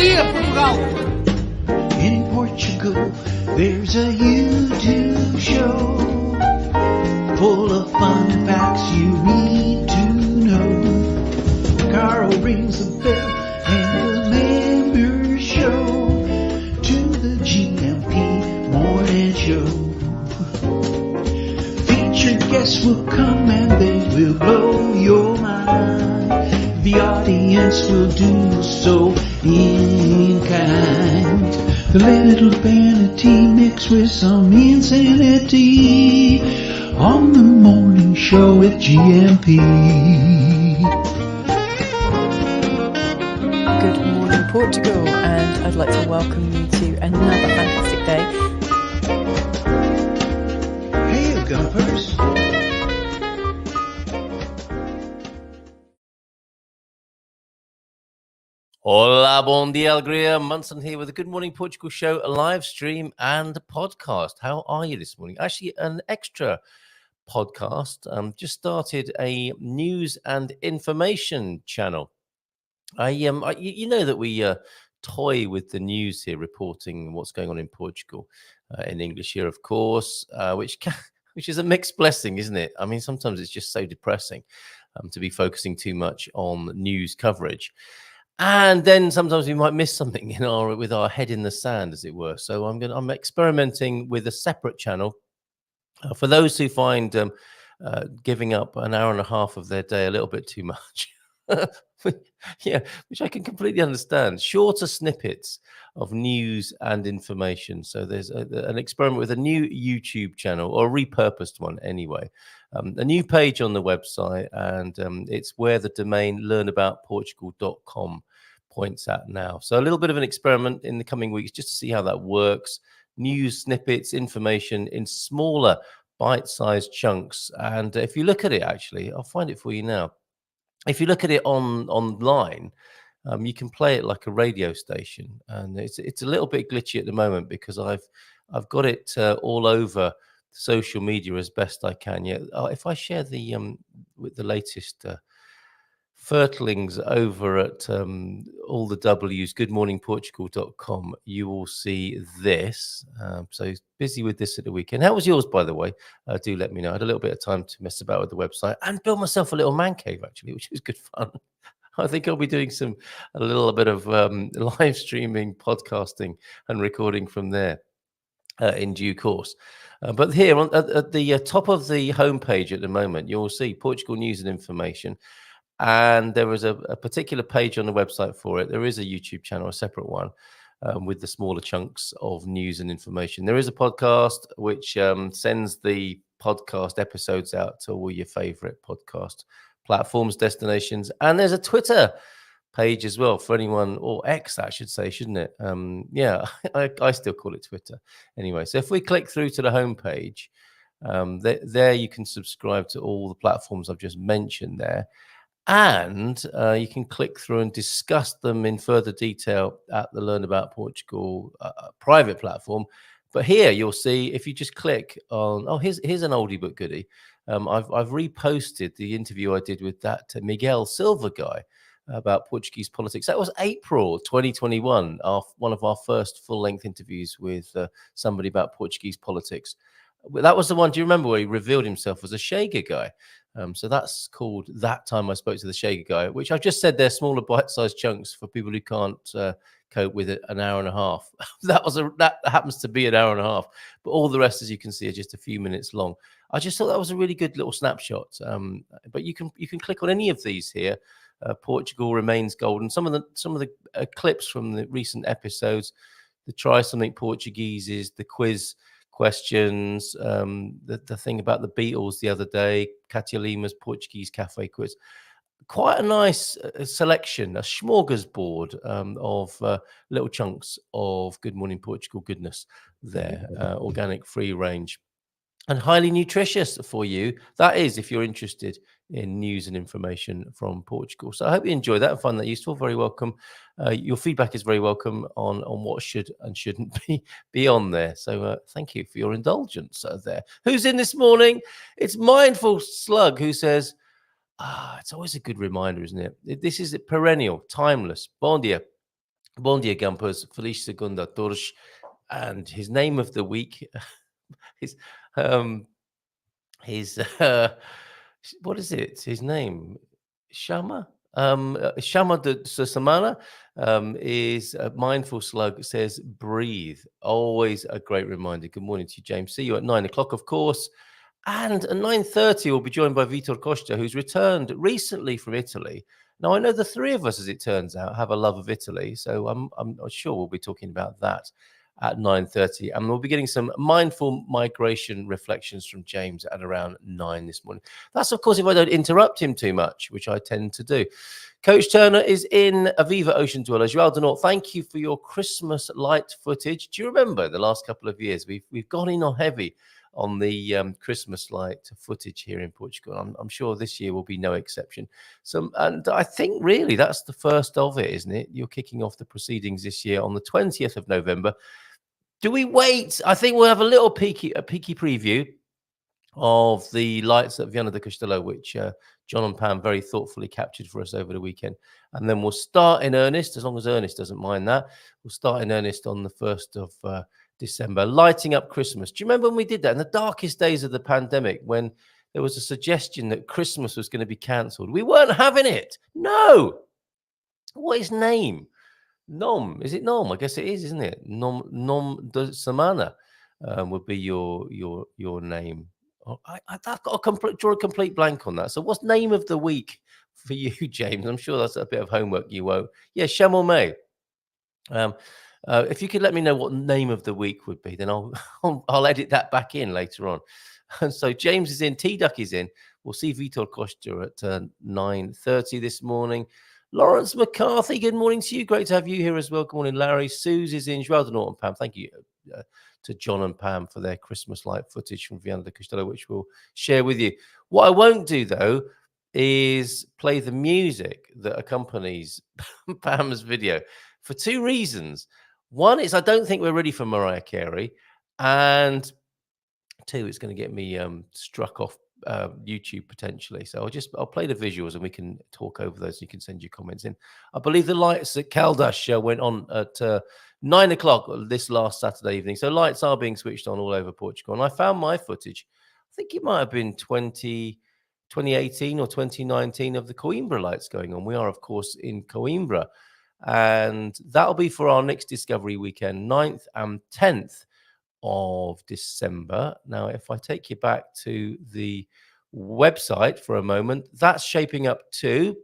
dia, Portugal! In Portugal, there's a YouTube show full of fun facts you need to know. Carl rings the bell and the members show to the GMP morning show. Featured guests will come and they will blow your mind. The audience will do so in kind. The little vanity mixed with some insanity on the morning show with GMP. Good morning, Portugal, and I'd like to welcome you to another fantastic day. Hey, Gumpers. Hola, bon dia, alegria. Munson here with the Good Morning Portugal show, a live stream and a podcast. How are you this morning? Actually, an extra podcast. Just started a news and information channel. You know that we toy with the news here, reporting what's going on in Portugal in English here, of course, which is a mixed blessing, isn't it? I mean, sometimes it's just so depressing to be focusing too much on news coverage. And then sometimes we might miss something with our head in the sand, as it were. So I'm experimenting with a separate channel for those who find giving up an hour and a half of their day a little bit too much. Yeah, which I can completely understand. Shorter snippets of news and information. So there's an experiment with a new YouTube channel, or a repurposed one anyway. A new page on the website, and it's where the domain learnaboutportugal.com points at now. So a little bit of an experiment in the coming weeks just to see how that works. News snippets, information in smaller bite-sized chunks. And if you look at it, actually, I'll find it for you now. If you look at it online, you can play it like a radio station, and it's a little bit glitchy at the moment because I've got it all over social media as best I can. Yeah, if I share the with the latest Fertlings over at all the W's, goodmorningportugal.com, you will see this. So busy with this at the weekend. How was yours, by the way? Do let me know. I had a little bit of time to mess about with the website and build myself a little man cave, actually, which was good fun. I think I'll be doing a little bit of live streaming, podcasting, and recording from there in due course. But here at the top of the homepage at the moment, you'll see Portugal news and information. And there is a particular page on the website for it. There is a YouTube channel, a separate one, with the smaller chunks of news and information. There is a podcast which sends the podcast episodes out to all your favorite podcast platforms, destinations. And there's a Twitter page as well for anyone, or X, I should say, shouldn't it? Yeah, I still call it Twitter. Anyway, so if we click through to the homepage, there you can subscribe to all the platforms I've just mentioned there. And you can click through and discuss them in further detail at the Learn About Portugal private platform. But here you'll see, if you just click on, here's an oldie but goodie. I've reposted the interview I did with that Miguel Silva guy about Portuguese politics. That was April 2021, one of our first full-length interviews with somebody about Portuguese politics. That was the one, do you remember, where he revealed himself as a Shager guy? So that's called That Time I Spoke to the Shager Guy, which I've just said they're smaller bite-sized chunks for people who can't cope with it, an hour and a half. That happens to be an hour and a half, but all the rest, as you can see, are just a few minutes long. I just thought that was a really good little snapshot. But you can click on any of these here. Portugal Remains Golden. Some of the clips from the recent episodes, the Try Something Portuguese, the quiz questions, the thing about the Beatles the other day, Katia Lima's Portuguese cafe quiz. Quite a nice selection, a smorgasbord of little chunks of Good Morning Portugal goodness there, organic, free range, and highly nutritious for you. That is, if you're interested in news and information from Portugal. So I hope you enjoy that and find that useful. Very welcome. Your feedback is very welcome on what should and shouldn't be on there. So thank you for your indulgence there. Who's in this morning? It's Mindful Slug, who says, it's always a good reminder, isn't it? This is perennial, timeless. Bon dia. Bon dia, Gumpers. Feliz Segunda Todos. And his name of the week is his what is it? His name Shama. Shama de Samana is a mindful slug. Says breathe. Always a great reminder. Good morning to you, James. See you at 9 o'clock, of course. And at 9:30, we'll be joined by Vitor Costa, who's returned recently from Italy. Now, I know the three of us, as it turns out, have a love of Italy, so I'm sure we'll be talking about that at 9:30, and we'll be getting some mindful migration reflections from James at around 9 this morning. That's, of course, if I don't interrupt him too much, which I tend to do. Coach Turner is in Aviva Ocean Dweller. Joel Denort, thank you for your Christmas light footage. Do you remember the last couple of years we've gone in on heavy on the Christmas light footage here in Portugal? I'm sure this year will be no exception. And I think really that's the first of it, isn't it? You're kicking off the proceedings this year on the 20th of November. Do we wait? I think we'll have a little peeky preview of the lights at Viana do Castelo, which John and Pam very thoughtfully captured for us over the weekend. And then we'll start in earnest, as long as Ernest doesn't mind that. We'll start in earnest on the 1st of December, lighting up Christmas. Do you remember when we did that in the darkest days of the pandemic, when there was a suggestion that Christmas was going to be cancelled? We weren't having it. No. What is name? Nom. Is it Nom? I guess it is, isn't it? Nom de Semana would be your name. Oh, I've got to draw a complete blank on that. So what's name of the week for you, James? I'm sure that's a bit of homework you won't. Yeah, Chamomé. If you could let me know what name of the week would be, then I'll edit that back in later on. And so James is in, T-Duck is in. We'll see Vitor Costa at 9:30 this morning. Lawrence McCarthy, good morning to you. Great to have you here as well. Good morning, Larry. Suze is in. Joel Denort and Pam, thank you to John and Pam for their Christmas light footage from Viana do Castelo, which we'll share with you. What I won't do, though, is play the music that accompanies Pam's video for two reasons. One is I don't think we're ready for Mariah Carey, and two, it's going to get me struck off YouTube potentially. So I'll play the visuals and we can talk over those. You can send your comments in. I believe the lights at Caldas went on at 9 o'clock this last Saturday evening. So lights are being switched on all over Portugal. And I found my footage. I think it might have been 2018 or 2019 of the Coimbra lights going on. We are, of course, in Coimbra. And that'll be for our next Discovery Weekend, 9th and 10th of December. Now, if I take you back to the website for a moment, that's shaping up too.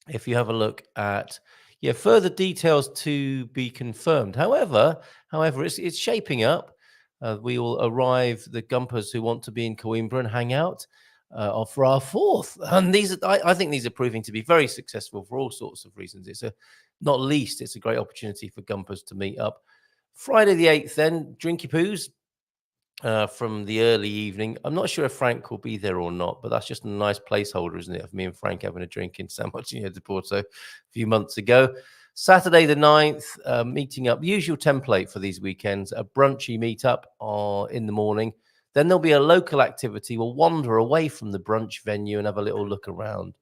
If you have a look at, further details to be confirmed. However, it's shaping up. We will arrive, the Gumpers who want to be in Coimbra and hang out for our 4th. And I think these are proving to be very successful for all sorts of reasons. It's a great opportunity for Gumpers to meet up. Friday the 8th, then, Drinky Poos from the early evening. I'm not sure if Frank will be there or not, but that's just a nice placeholder, isn't it, of me and Frank having a drink in San Martino de Porto a few months ago. Saturday the 9th, meeting up, usual template for these weekends, a brunchy meetup in the morning. Then there'll be a local activity. We'll wander away from the brunch venue and have a little look around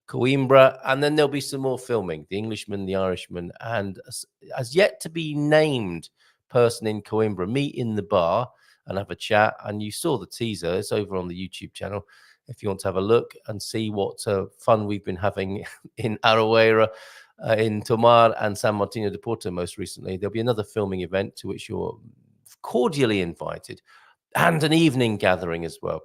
Coimbra, and then there'll be some more filming. The Englishman, the Irishman, and as yet to be named person in Coimbra meet in the bar and have a chat. And you saw the teaser. It's over on the YouTube channel if you want to have a look and see what fun we've been having in Aroeira, in Tomar and San Martino de Porto most recently. There'll be another filming event to which you're cordially invited, and an evening gathering as well.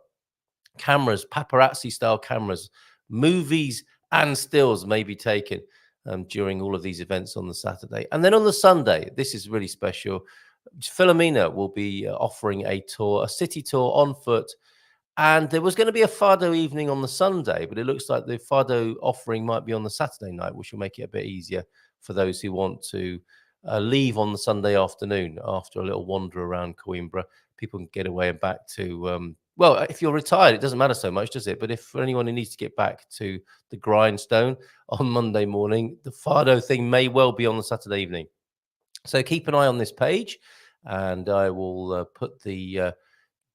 Cameras, paparazzi-style cameras, movies and stills may be taken during all of these events on the Saturday. And then on the Sunday, this is really special. Philomena will be offering a city tour on foot. And there was going to be a Fado evening on the Sunday, but it looks like the Fado offering might be on the Saturday night, which will make it a bit easier for those who want to leave on the Sunday afternoon after a little wander around Coimbra. People can get away and back to well, if you're retired, it doesn't matter so much, does it? But if for anyone who needs to get back to the grindstone on Monday morning, the Fado thing may well be on the Saturday evening. So keep an eye on this page, and I will put the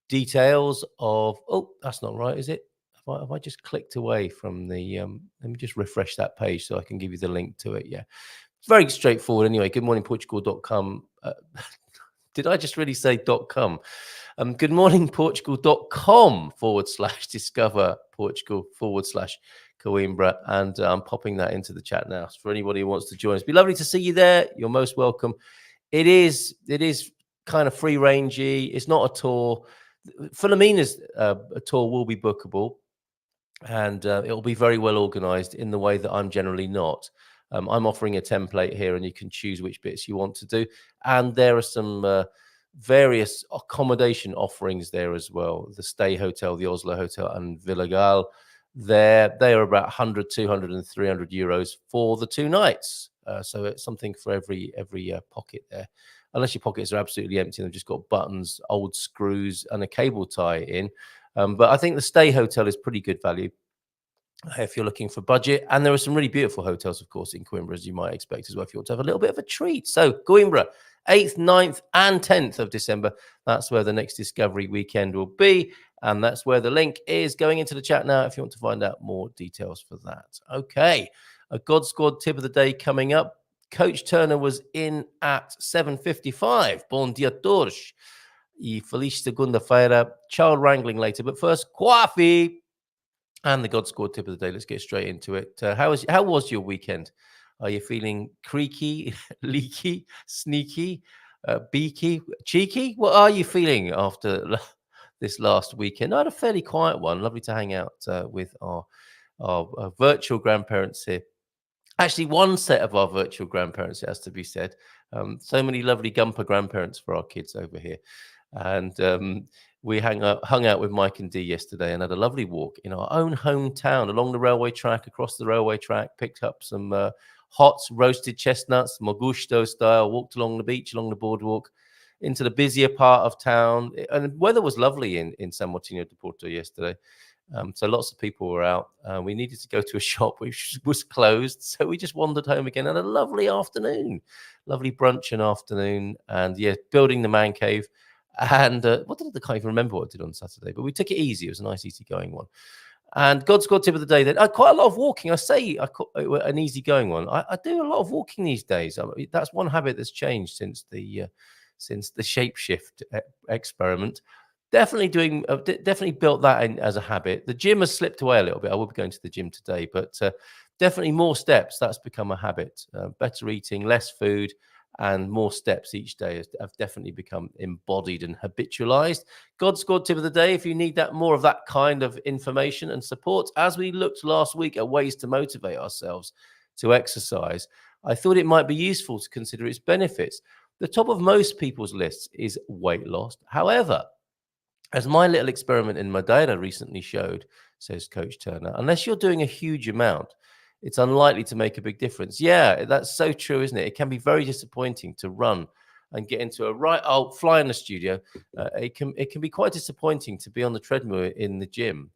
details of... Oh, that's not right, is it? Have I just clicked away from the... let me just refresh that page so I can give you the link to it. Yeah. very straightforward anyway. Goodmorningportugal.com. Did I just really say .com? Goodmorningportugal.com/discover Portugal /Coimbra. And I'm popping that into the chat now. So for anybody who wants to join us, it'd be lovely to see you there. You're most welcome. It is kind of free rangey. It's not a tour. Philomena's a tour will be bookable, and it will be very well organized in the way that I'm generally not. I'm offering a template here, and you can choose which bits you want to do. And there are some various accommodation offerings there as well. The Stay Hotel, the Oslo Hotel, and Villagal. They are about 100, 200, and 300 euros for the 2 nights. So it's something for every pocket there. Unless your pockets are absolutely empty and they've just got buttons, old screws, and a cable tie in. But I think the Stay Hotel is pretty good value if you're looking for budget. And there are some really beautiful hotels, of course, in Coimbra, as you might expect as well, if you want to have a little bit of a treat. So Coimbra, 8th, 9th, and 10th of December. That's where the next Discovery weekend will be. And that's where the link is going into the chat now if you want to find out more details for that. Okay, a God Squad tip of the day coming up. Coach Turner was in at 7:55. Bom dia todos. E feliz segunda-feira. Child wrangling later, but first, coffee. And the God Squad tip of the day. Let's get straight into it. How was your weekend? Are you feeling creaky, leaky, sneaky, beaky, cheeky? What are you feeling after this last weekend? I had a fairly quiet one. Lovely to hang out with our virtual grandparents here. Actually, one set of our virtual grandparents, it has to be said. So many lovely Gumper grandparents for our kids over here. And we hung out with Mike and Dee yesterday and had a lovely walk in our own hometown along the railway track, across the railway track, picked up some hot roasted chestnuts, Mogusto style, walked along the beach, along the boardwalk, into the busier part of town. And the weather was lovely in San Martino de Porto yesterday. So lots of people were out. We needed to go to a shop which was closed. So we just wandered home again. Had a lovely afternoon, lovely brunch and afternoon. And yeah, building the man cave. And I can't even remember what I did on Saturday, but we took it easy. It was a nice, easygoing one. And God Squad tip of the day then. Quite a lot of walking. I say an easygoing one. I do a lot of walking these days. That's one habit that's changed since the shapeshift experiment. Definitely built that in as a habit. The gym has slipped away a little bit. I will be going to the gym today, but definitely more steps. That's become a habit. Better eating, less food, and more steps each day have definitely become embodied and habitualized. God Squad tip of the day, if you need more of that kind of information and support, as we looked last week at ways to motivate ourselves to exercise, I thought it might be useful to consider its benefits. The top of most people's lists is weight loss. However, as my little experiment in Madeira recently showed, says Coach Turner, unless you're doing a huge amount, it's unlikely to make a big difference. Yeah, that's so true, isn't it? It can be very disappointing to run and get into fly in the studio. It can be quite disappointing to be on the treadmill in the gym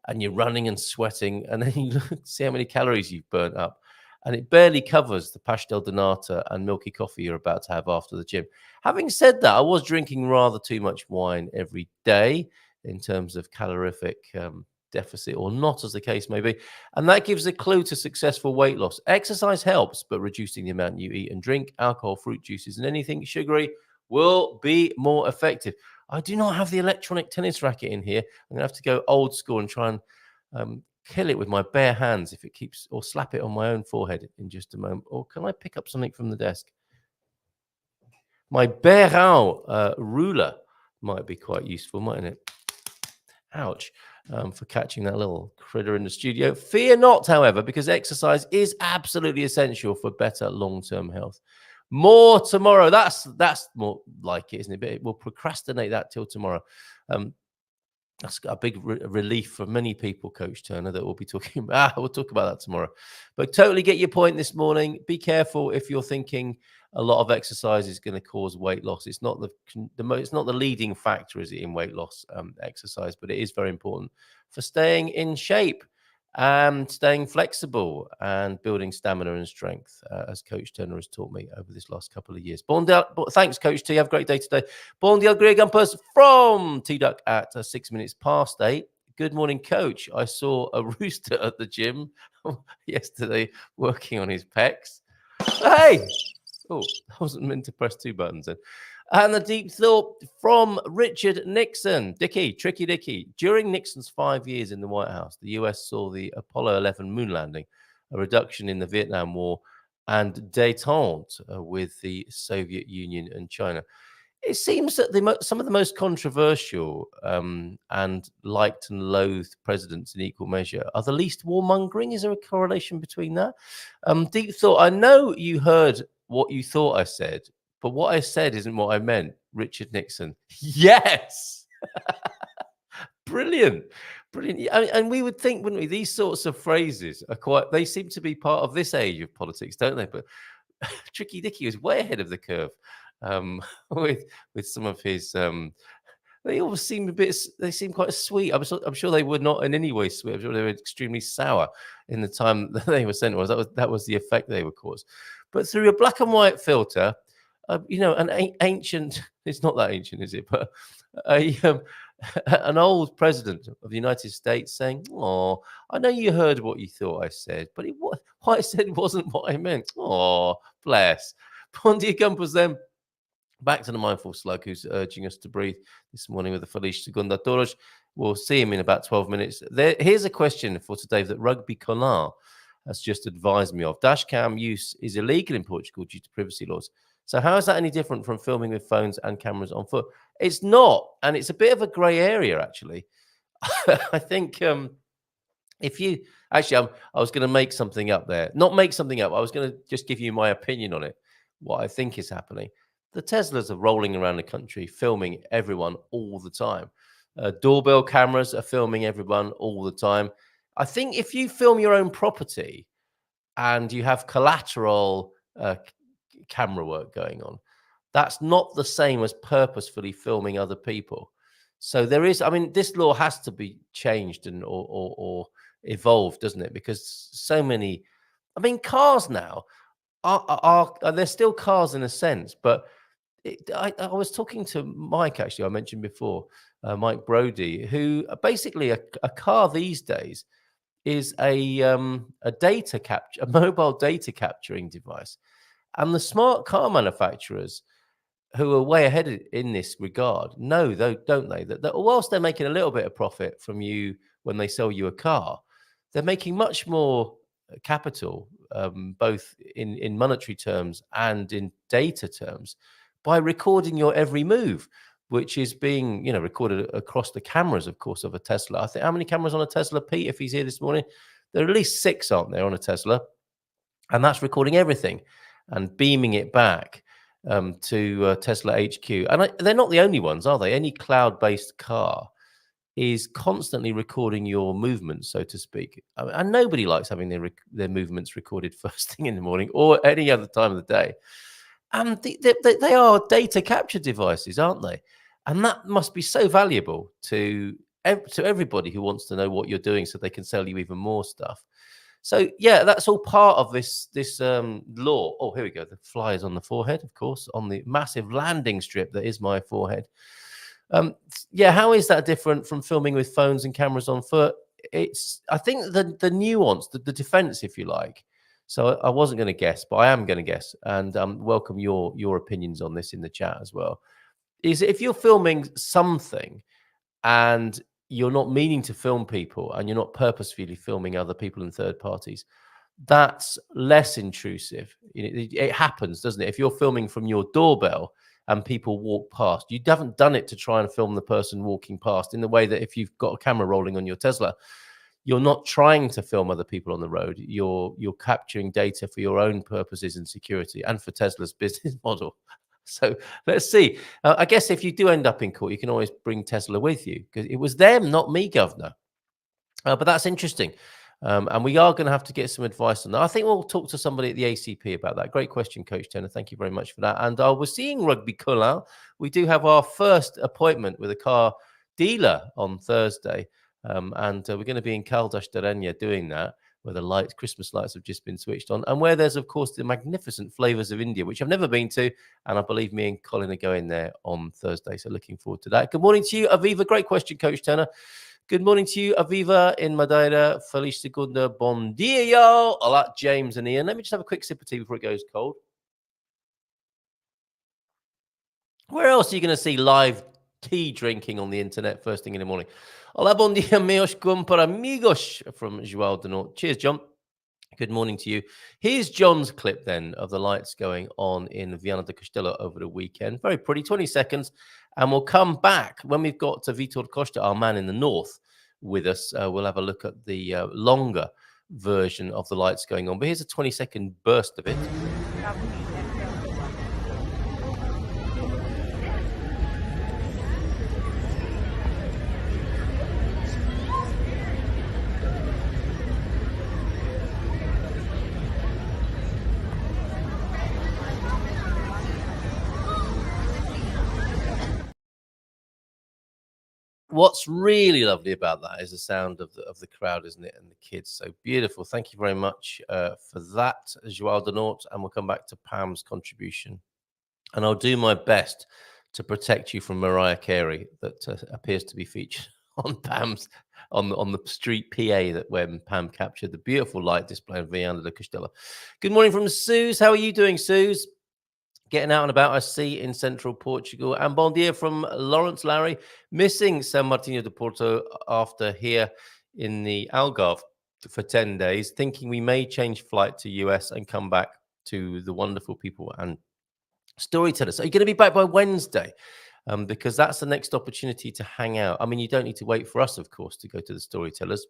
and you're running and sweating, and then you see how many calories you've burnt up. And it barely covers the pastel de nata and milky coffee you're about to have after the gym. Having said that, I was drinking rather too much wine every day in terms of calorific deficit, or not, as the case may be. And that gives a clue to successful weight loss. Exercise helps, but reducing the amount you eat and drink, alcohol, fruit juices, and anything sugary will be more effective. I do not have the electronic tennis racket in here. I'm going to have to go old school and try and kill it with my bare hands if it keeps, or slap it on my own forehead in just a moment. Or can I pick up something from the desk? My bare ruler might be quite useful, mightn't it? Ouch, for catching that little critter in the studio. Fear not, however, because exercise is absolutely essential for better long-term health. More tomorrow. That's more like it, isn't it? But we'll procrastinate that till tomorrow. That's a big relief for many people, Coach Turner, that we'll be talking about. We'll talk about that tomorrow. But totally get your point this morning. Be careful if you're thinking a lot of exercise is going to cause weight loss. It's not it's not the leading factor, is it, in weight loss, exercise, but it is very important for staying in shape and staying flexible and building stamina and strength, as Coach Turner has taught me over this last couple of years. Thanks, Coach T. Have a great day today. Bon dia, Gumpers from T-Duck at 6 minutes past 8. Good morning, Coach. I saw a rooster at the gym yesterday working on his pecs. Hey! Oh, I wasn't meant to press 2 buttons then. And the deep thought from Richard Nixon. Tricky Dicky. During Nixon's 5 years in the White House, the US saw the Apollo 11 moon landing, a reduction in the Vietnam War, and détente with the Soviet Union and China. It seems that some of the most controversial and liked and loathed presidents in equal measure are the least warmongering. Is there a correlation between that? Deep thought. I know you heard what you thought I said, but what I said isn't what I meant. Richard Nixon. Yes. Brilliant. And we would think, wouldn't we? These sorts of phrases they seem to be part of this age of politics, don't they? But Tricky Dicky was way ahead of the curve with some of his. They all seem they seem quite sweet. I'm sure they were not in any way sweet. I'm sure they were extremely sour in the time that they were sent. That was the effect they would cause. But through a black and white filter, an ancient. It's not that ancient, is it? But an old president of the United States saying, "Oh, I know you heard what you thought I said, but what I said wasn't what I meant." Oh, bless. Bon dia, Gumpers, then. Back to the mindful slug who's urging us to breathe this morning with the Feliz Segunda Toros. We'll see him in about 12 minutes. Here's a question for today that Rugby Collar has just advised me of. Dashcam use is illegal in Portugal due to privacy laws. So how is that any different from filming with phones and cameras on foot? It's not, and it's a bit of a grey area, actually. I think if you... Actually, I was going to make something up there. Not make something up. I was going to just give you my opinion on it, what I think is happening. The Teslas are rolling around the country, filming everyone all the time. Doorbell cameras are filming everyone all the time. I think if you film your own property and you have collateral camera work going on, that's not the same as purposefully filming other people. So there is, this law has to be changed and or evolved, doesn't it? Because so many, cars now are they're still cars in a sense, but I was talking to Mike, actually, I mentioned before, Mike Brody, who basically a car these days is a mobile data capturing device. And the smart car manufacturers, who are way ahead in this regard, know, though, don't they, that whilst they're making a little bit of profit from you when they sell you a car, they're making much more capital, both in monetary terms and in data terms, by recording your every move, which is being, recorded across the cameras, of course, of a Tesla. I think, how many cameras on a Tesla, Pete, if he's here this morning? There are at least 6, aren't there, on a Tesla? And that's recording everything and beaming it back to Tesla HQ. And they're not the only ones, are they? Any cloud-based car is constantly recording your movements, so to speak. And nobody likes having their movements recorded first thing in the morning or any other time of the day. And they are data capture devices, aren't they? And that must be so valuable to everybody who wants to know what you're doing so they can sell you even more stuff. So, yeah, that's all part of this law. Oh, here we go. The fly is on the forehead, of course, on the massive landing strip that is my forehead. How is that different from filming with phones and cameras on foot? I think the nuance, the defense, if you like. So I wasn't going to guess, but I am going to guess, and welcome your opinions on this in the chat as well. Is if you're filming something and you're not meaning to film people and you're not purposefully filming other people and third parties, that's less intrusive. It happens, doesn't it? If you're filming from your doorbell and people walk past, you haven't done it to try and film the person walking past, in the way that if you've got a camera rolling on your Tesla, you're not trying to film other people on the road. You're capturing data for your own purposes and security, and for Tesla's business model. So let's see. I guess if you do end up in court, you can always bring Tesla with you, because it was them, not me, Governor. But that's interesting. And we are going to have to get some advice on that. I think we'll talk to somebody at the ACP about that. Great question, Coach Turner. Thank you very much for that. And we're seeing Rugby Collar. We do have our first appointment with a car dealer on Thursday. And we're going to be in Caldas da Rainha doing that, where the Christmas lights have just been switched on, and where there's, of course, the magnificent flavors of India, which I've never been to, and I believe me and Colin are going there on Thursday, so looking forward to that. Good morning to you, Aviva. Great question, Coach Turner. Good morning to you, Aviva in Madeira. Feliz Segunda. Bon dia, y'all. I like James and Ian. Let me just have a quick sip of tea before it goes cold. Where else are you going to see live tea drinking on the internet first thing in the morning? Hola, bon dia, meus amigos from João de Norte. Cheers, John. Good morning to you. Here's John's clip then of the lights going on in Viana do Castelo over the weekend. Very pretty, 20 seconds. And we'll come back when we've got Vitor Costa, our man in the north, with us. We'll have a look at the longer version of the lights going on. But here's a 20-second burst of it. What's really lovely about that is the sound of the crowd, isn't it? And the kids. So beautiful. Thank you very much for that, João de Norte. And we'll come back to Pam's contribution. And I'll do my best to protect you from Mariah Carey, that appears to be featured on Pam's on the street PA that when Pam captured the beautiful light display of Viana do Castelo. Good morning from Suze. How are you doing, Suze? Getting out and about, I see, in central Portugal. And bon dia from Lawrence Larry, missing San Martino de Porto after here in the Algarve for 10 days, thinking we may change flight to US and come back to the wonderful people and storytellers. Are you going to be back by Wednesday? Because that's the next opportunity to hang out. I mean, you don't need to wait for us, of course, to go to the storytellers.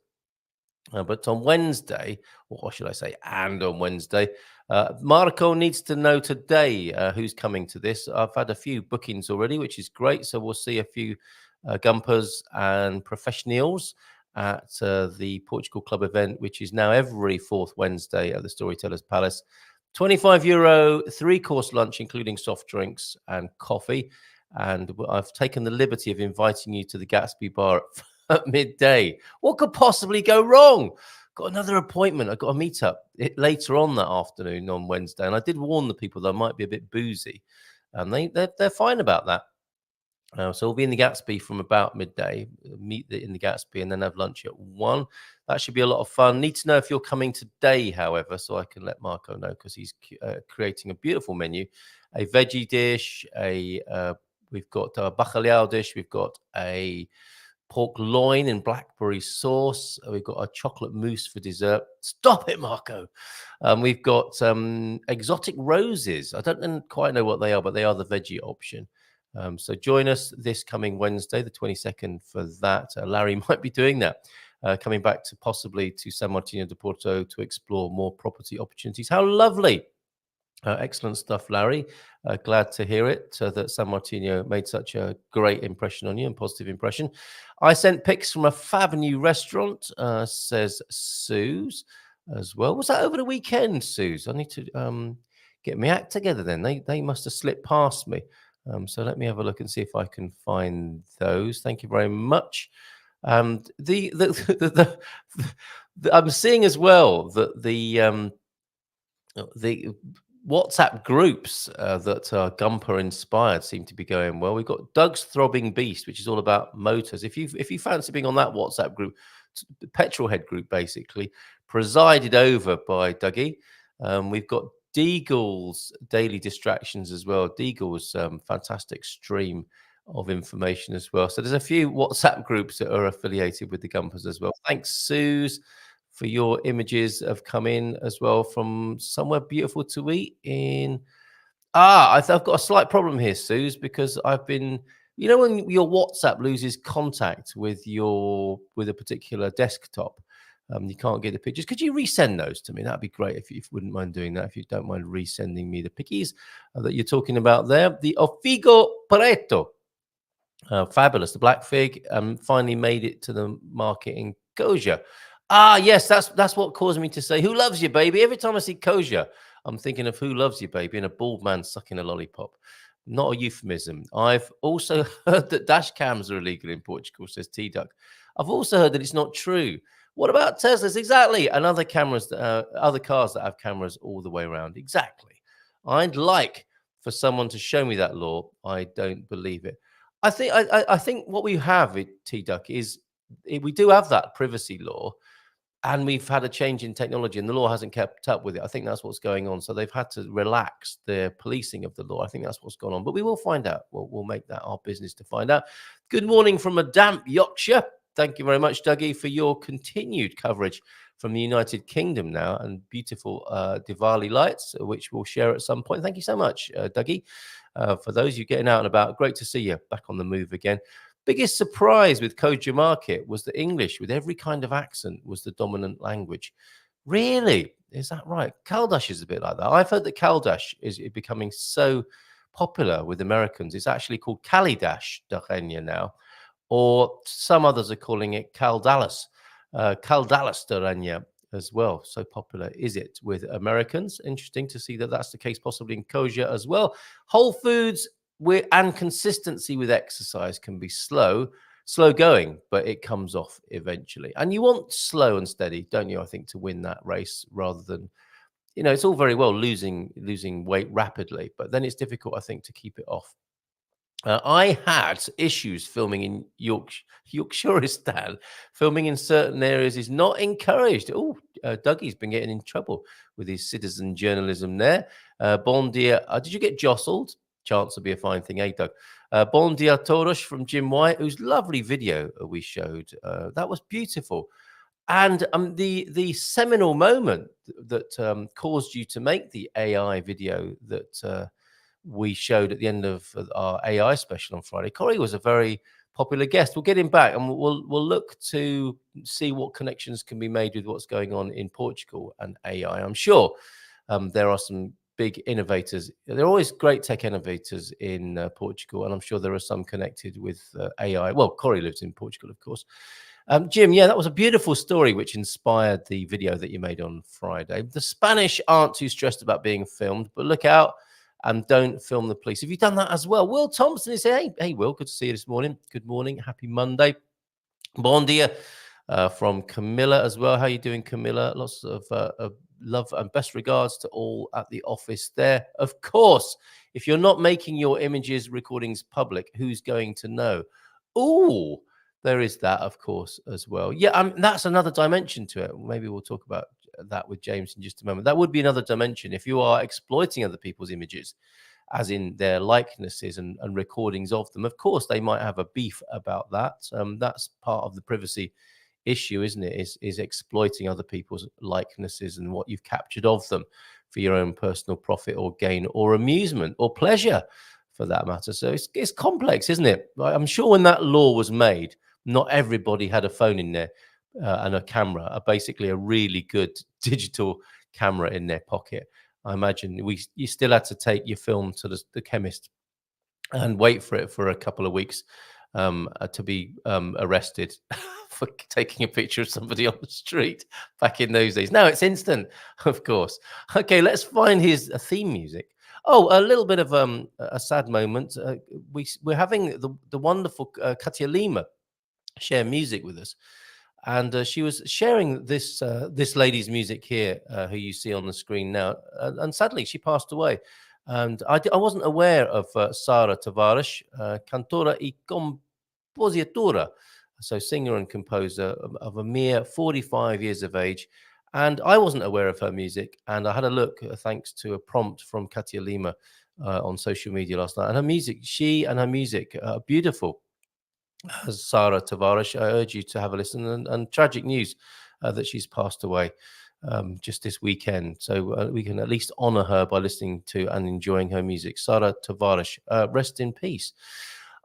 But on Wednesday, or what should I say, and on Wednesday, Marco needs to know today who's coming to this. I've had a few bookings already, which is great. So we'll see a few Gumpers and professionals at the Portugal Club event, which is now every fourth Wednesday at the Storytellers Palace. €25, 3-course lunch, including soft drinks and coffee. And I've taken the liberty of inviting you to the Gatsby Bar at midday. What could possibly go wrong? Got another appointment. I got a meetup later on that afternoon on Wednesday, and I did warn the people that I might be a bit boozy, and they're fine about that. So we'll be in the Gatsby from about midday, meet in the Gatsby, and then have lunch at 1. That should be a lot of fun. Need to know if you're coming today, however, so I can let Marco know, because he's creating a beautiful menu, a veggie dish, we've got a bacalhau dish, we've got a pork loin in blackberry sauce. We've got a chocolate mousse for dessert. Stop it, Marco. We've got exotic roses. I don't quite know what they are, but they are the veggie option. So join us this coming Wednesday, the 22nd, for that. Larry might be doing that, coming back to possibly to San Martino de Porto to explore more property opportunities. How lovely. Excellent stuff, Larry. Glad to hear it, that San Martino made such a great impression on you and positive impression. I sent pics from a fab new restaurant, says Suze, as well. Was that over the weekend, Suze? I need to get my act together then. They must have slipped past me. So let me have a look and see if I can find those. Thank you very much. I'm seeing as well that the WhatsApp groups that are Gumper inspired seem to be going well. We've got Doug's Throbbing Beast, which is all about motors. If you fancy being on that WhatsApp group, petrolhead group, basically presided over by Dougie. We've got Deagle's Daily Distractions as well. Deagle's fantastic stream of information as well. So there's a few WhatsApp groups that are affiliated with the Gumpers as well. Thanks, Suze, for your images have come in as well from somewhere beautiful to eat in. I've got a slight problem here, Suze, because I've been, when your WhatsApp loses contact with a particular desktop, you can't get the pictures. Could you resend those to me? That'd be great if you wouldn't mind doing that. If you don't mind resending me the pickies that you're talking about there. The Ofigo Preto, fabulous. The black fig finally made it to the market in Koja. Yes, that's what caused me to say, "Who loves you, baby?" Every time I see Koja, I'm thinking of "Who Loves You, Baby" and a bald man sucking a lollipop. Not a euphemism. I've also heard that dash cams are illegal in Portugal, says T-Duck. I've also heard that it's not true. What about Teslas? Exactly. And other cars that have cameras all the way around. Exactly. I'd like for someone to show me that law. I don't believe it. I think what we have at T-Duck is we do have that privacy law, and we've had a change in technology, and the law hasn't kept up with it. I think that's what's going on. So they've had to relax the policing of the law. I think that's what's gone on. But we will find out. We'll make that our business to find out. Good morning from a damp Yorkshire. Thank you very much, Dougie, for your continued coverage from the United Kingdom now, and beautiful Diwali lights, which we'll share at some point. Thank you so much, Dougie. For those of you getting out and about, great to see you back on the move again. Biggest surprise with Koja Market was that English, with every kind of accent, was the dominant language. Really? Is that right? Kaldash is a bit like that. I've heard that Kaldash is becoming so popular with Americans. It's actually called Kalidash Darenya now, or some others are calling it Kaldalas. Kaldalas Darenya as well. So popular is it with Americans. Interesting to see that that's the case possibly in Koja as well. Whole Foods and consistency with exercise can be slow going, but it comes off eventually. And you want slow and steady, don't you? I think, to win that race, rather than, it's all very well losing weight rapidly, but then it's difficult, I think, to keep it off. I had issues filming in Yorkshireistan. Filming in certain areas is not encouraged. Oh, Dougie's been getting in trouble with his citizen journalism there. Bon dia. Did you get jostled? Chance will be a fine thing, eh, Doug? Bon dia Toros from Jim White, whose lovely video we showed. That was beautiful. And the seminal moment that caused you to make the AI video that we showed at the end of our AI special on Friday. Corey was a very popular guest. We'll get him back, and we'll look to see what connections can be made with what's going on in Portugal and AI. I'm sure there are some big innovators. There are always great tech innovators in Portugal, and I'm sure there are some connected with AI. Well, Corey lives in Portugal, of course. Jim, yeah, that was a beautiful story which inspired the video that you made on Friday. The Spanish aren't too stressed about being filmed, but look out and don't film the police. Have you done that as well? Will Thompson is here. Hey, Will, good to see you this morning. Good morning. Happy Monday. Bon dia from Camilla as well. How are you doing, Camilla? Lots of love and best regards to all at the office there. Of course, if you're not making your images, recordings public, who's going to know? Oh, there is that, of course, as well. Yeah, that's another dimension to it. Maybe we'll talk about that with James in just a moment. That would be another dimension. If you are exploiting other people's images, as in their likenesses and recordings of them, of course, they might have a beef about that. That's part of the privacy issue, isn't it? Is exploiting other people's likenesses and what you've captured of them for your own personal profit or gain or amusement or pleasure, for that matter. So it's complex, isn't it? I'm sure when that law was made, not everybody had a phone in there and a camera, basically a really good digital camera in their pocket. I imagine you still had to take your film to the chemist and wait for it for a couple of weeks to be arrested for taking a picture of somebody on the street back in those days. Now it's instant, of course. Okay, let's find his theme music. Oh, a little bit of a sad moment. We're having the wonderful Katia Lima share music with us, and she was sharing this lady's music here, who you see on the screen now, and sadly she passed away. And I wasn't aware of Sara Tavares, cantora y compositora, so singer and composer of a mere 45 years of age. And I wasn't aware of her music, and I had a look thanks to a prompt from Katia Lima on social media last night. And her music, she and her music are beautiful. Sara Tavares, I urge you to have a listen. And tragic news that she's passed away just this weekend. So we can at least honor her by listening to and enjoying her music. Sara Tavares, rest in peace.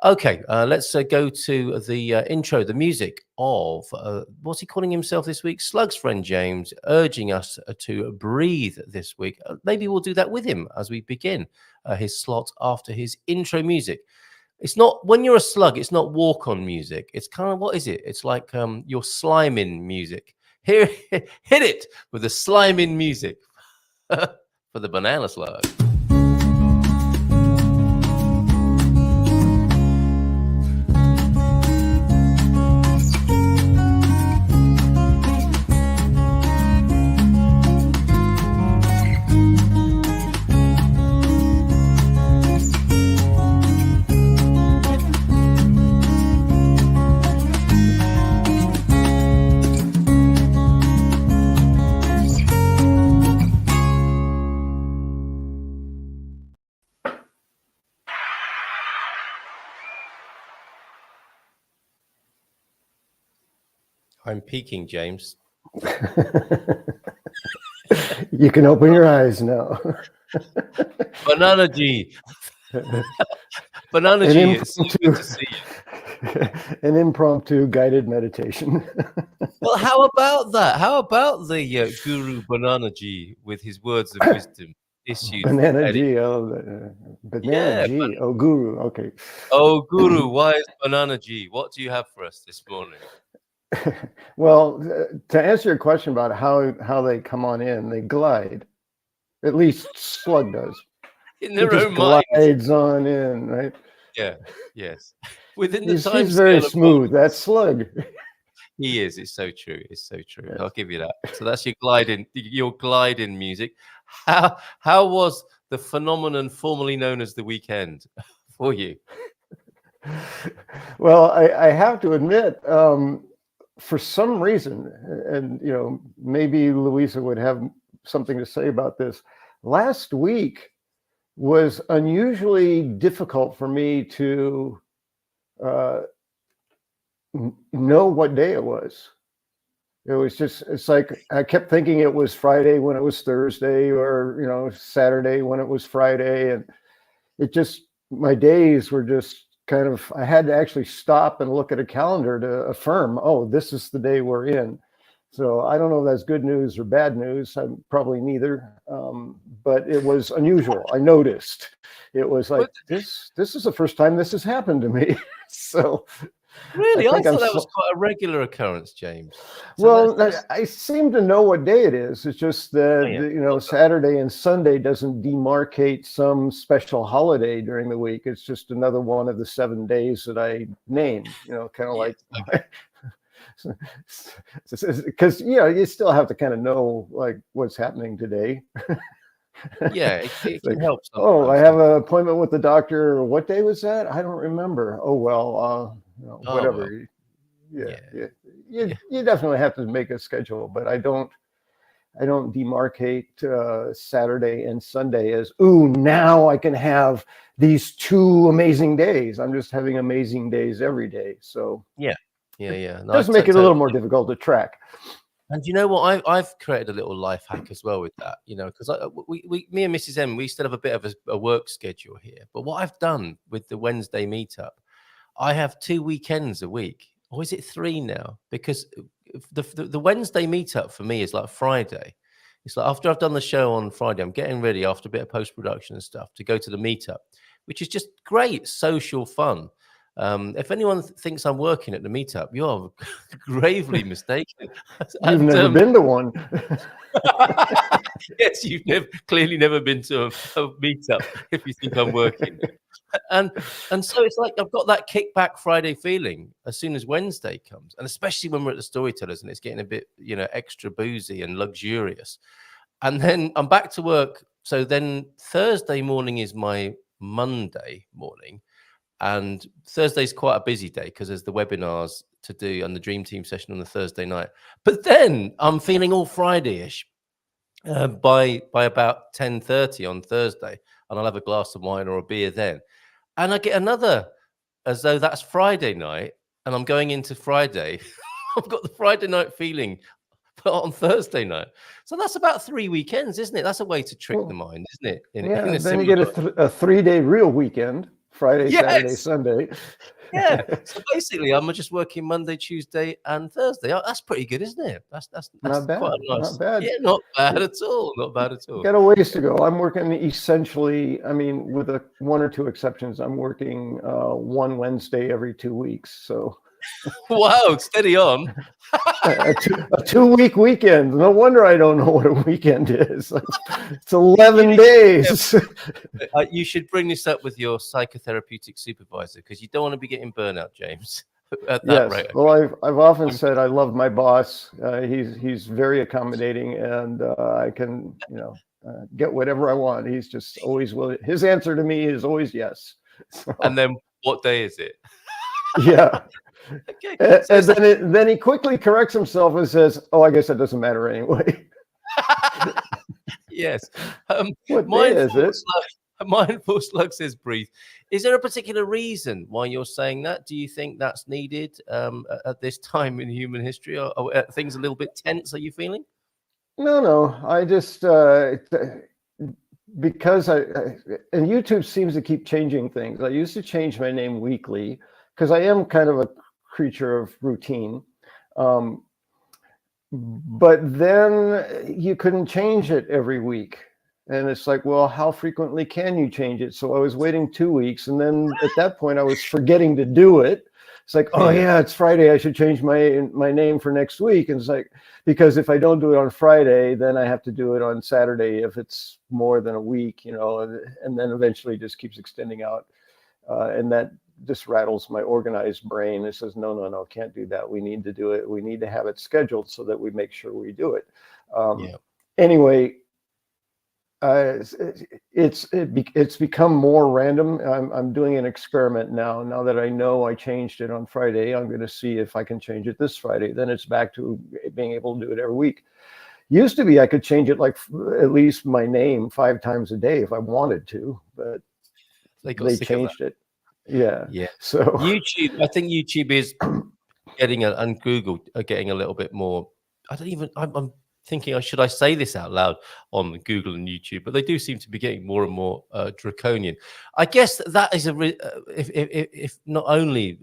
Okay, let's go to the intro, the music of, what's he calling himself this week? Slug's friend James, urging us to breathe this week. Maybe we'll do that with him as we begin his slot after his intro music. It's not, when you're a slug, it's not walk-on music. It's kind of, what is it? It's like your slime-in music. Here, hit it with the slime-in music for the banana slug. I'm peeking, James. You can open your eyes now. Banana G. Banana G, it's so good to see you. An impromptu guided meditation. Well, how about that? How about the Guru Banana G with his words of wisdom issued? Banana G, Banana G, oh Guru, okay. Oh Guru, wise Banana G, what do you have for us this morning? Well, to answer your question about how they come on in, they glide. At least Slug does. In their own mind. Glides on in, right? Yeah, yes. Within the time he's very smooth. That's Slug. He is. It's so true. It's so true. Yes. I'll give you that. So that's your gliding music. How was the phenomenon formerly known as the weekend for you? Well, I have to admit, for some reason, and maybe Louisa would have something to say about this. Last week was unusually difficult for me to know what day it was. It was just, it's like I kept thinking it was Friday when it was Thursday, or Saturday when it was Friday, and it just, my days were just kind of, I had to actually stop and look at a calendar to affirm, oh, this is the day we're in. So I don't know if that's good news or bad news. I'm probably neither, but it was unusual. I noticed it was like, this is the first time this has happened to me. So really, I thought that was quite a regular occurrence, James. So well, I seem to know what day it is. It's just that Saturday and Sunday doesn't demarcate some special holiday during the week. It's just another one of the 7 days that I named. Kind of like. Because you still have to kind of know like what's happening today. Yeah, it can help. Oh, I have an appointment with the doctor. What day was that? I don't remember. Oh well, whatever. Well. You definitely have to make a schedule, but I don't demarcate Saturday and Sunday as, ooh, now I can have these 2 amazing days. I'm just having amazing days every day. So yeah. No, it does make it a little more difficult to track. And you know what? I've created a little life hack as well with that, because me and Mrs. M, we still have a bit of a work schedule here. But what I've done with the Wednesday meetup, I have 2 weekends a week, or is it 3 now? Because the Wednesday meetup for me is like Friday. It's like after I've done the show on Friday, I'm getting ready after a bit of post-production and stuff to go to the meetup, which is just great social fun. If anyone thinks I'm working at the meetup, you're gravely mistaken. You've never been to one. Yes, you've clearly never been to a meetup if you think I'm working. And so it's like I've got that kickback Friday feeling as soon as Wednesday comes, and especially when we're at the Storytellers and it's getting a bit extra boozy and luxurious. And then I'm back to work. So then Thursday morning is my Monday morning. And Thursday's quite a busy day because there's the webinars to do and the Dream Team session on the Thursday night. But then I'm feeling all Friday-ish by about 10:30 on Thursday, and I'll have a glass of wine or a beer then. And I get another, as though that's Friday night, and I'm going into Friday. I've got the Friday night feeling on Thursday night. So that's about 3 weekends, isn't it? That's a way to trick the mind, isn't it? Then you get a 3-day real weekend. Friday, yes. Saturday, Sunday. Yeah. So basically, I'm just working Monday, Tuesday, and Thursday. That's pretty good, isn't it? That's not bad. Quite nice. Not bad. Yeah, not bad at all. Not bad at all. Got a ways to go. I'm working essentially. I mean, with 1 or 2 exceptions, I'm working 1 Wednesday every 2 weeks. So. Wow, steady on. a 2-week weekend. No wonder I don't know what a weekend is. It's 11 days. You should bring this up with your psychotherapeutic supervisor because you don't want to be getting burnout, James. At that rate. Well, I've often said I love my boss. He's very accommodating, and I can get whatever I want. He's just always willing. His answer to me is always yes. So. And then what day is it? Yeah. Okay. And then he quickly corrects himself and says, "Oh, I guess that doesn't matter anyway." Yes. What day is it? Mindful Slug says breathe. Is there a particular reason why you're saying that? Do you think that's needed at this time in human history? Or are things a little bit tense? Are you feeling? No. I just because and YouTube seems to keep changing things. I used to change my name weekly because I am kind of a creature of routine. But then you couldn't change it every week. And it's like, well, how frequently can you change it? So I was waiting 2 weeks. And then at that point, I was forgetting to do it. It's like, oh, yeah, it's Friday. I should change my name for next week. And it's like, because if I don't do it on Friday, then I have to do it on Saturday if it's more than a week, and then eventually just keeps extending out. And that just rattles my organized brain. It says, no, can't do that. We need to do it. We need to have it scheduled so that we make sure we do it. Anyway, it's become more random. I'm doing an experiment now that I know I changed it on Friday. I'm going to see if I can change it this Friday. Then it's back to being able to do it every week. Used to be I could change it like at least my name 5 times a day if I wanted to, but they changed it. Yeah. So YouTube, I think YouTube is getting and Google are getting a little bit more. I'm thinking, should I say this out loud on Google and YouTube? But they do seem to be getting more and more draconian. I guess that is if not only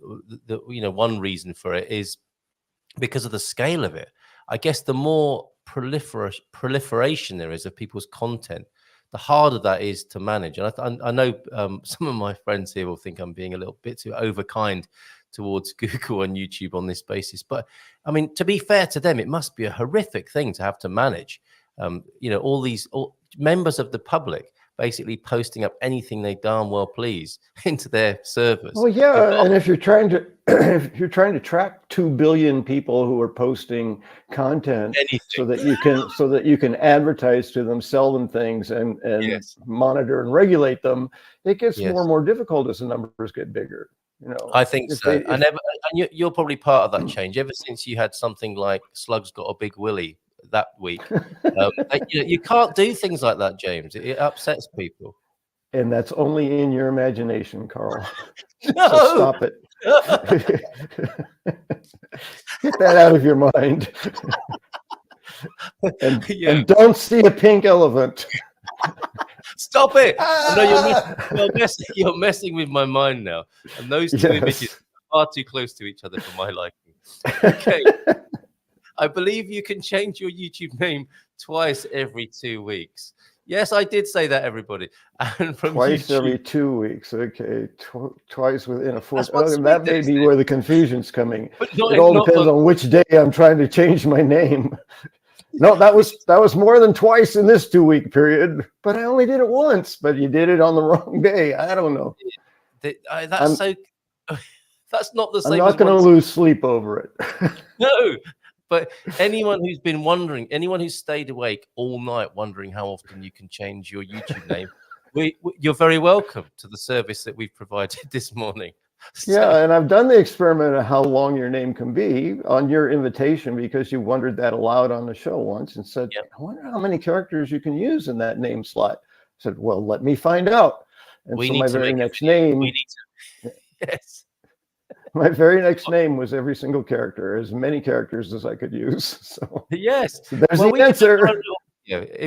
the one reason for it is because of the scale of it. I guess the more proliferation there is of people's content, the harder that is to manage. And I know some of my friends here will think I'm being a little bit too overkind towards Google and YouTube on this basis. But I mean, to be fair to them, it must be a horrific thing to have to manage. All these members of the public basically posting up anything they darn well please into their servers. Well, yeah, and if you're trying to track 2 billion people who are posting content, so that you can advertise to them, sell them things, and monitor and regulate them, it gets more and more difficult as the numbers get bigger. I think so. And you're probably part of that change. Ever since you had something like Slug's got a big willy that week, you can't do things like that, James. It upsets people. And that's only in your imagination, Carl. No. So stop it. Get that out of your mind. and don't see a pink elephant. Stop it! No, you're messing with my mind now. And those two images are far too close to each other for my liking. Okay. I believe you can change your YouTube name twice every 2 weeks. Yes, I did say that, everybody. And from twice YouTube, every 2 weeks. Okay, twice within a fortnight. That may be where the confusion's coming. It all depends on which day I'm trying to change my name. No, that was more than twice in this 2-week period. But I only did it once. But you did it on the wrong day. I don't know. That's not the same. I'm not going to lose sleep over it. No. But anyone who's been wondering, anyone who's stayed awake all night wondering how often you can change your YouTube name, you're very welcome to the service that we've provided this morning. Yeah, and I've done the experiment of how long your name can be on your invitation because you wondered that aloud on the show once and said, I wonder how many characters you can use in that name slot. I said, well, let me find out. And so my very next name. Yes. My very next name was every single character, as many characters as I could use. So yes, so there's the answer.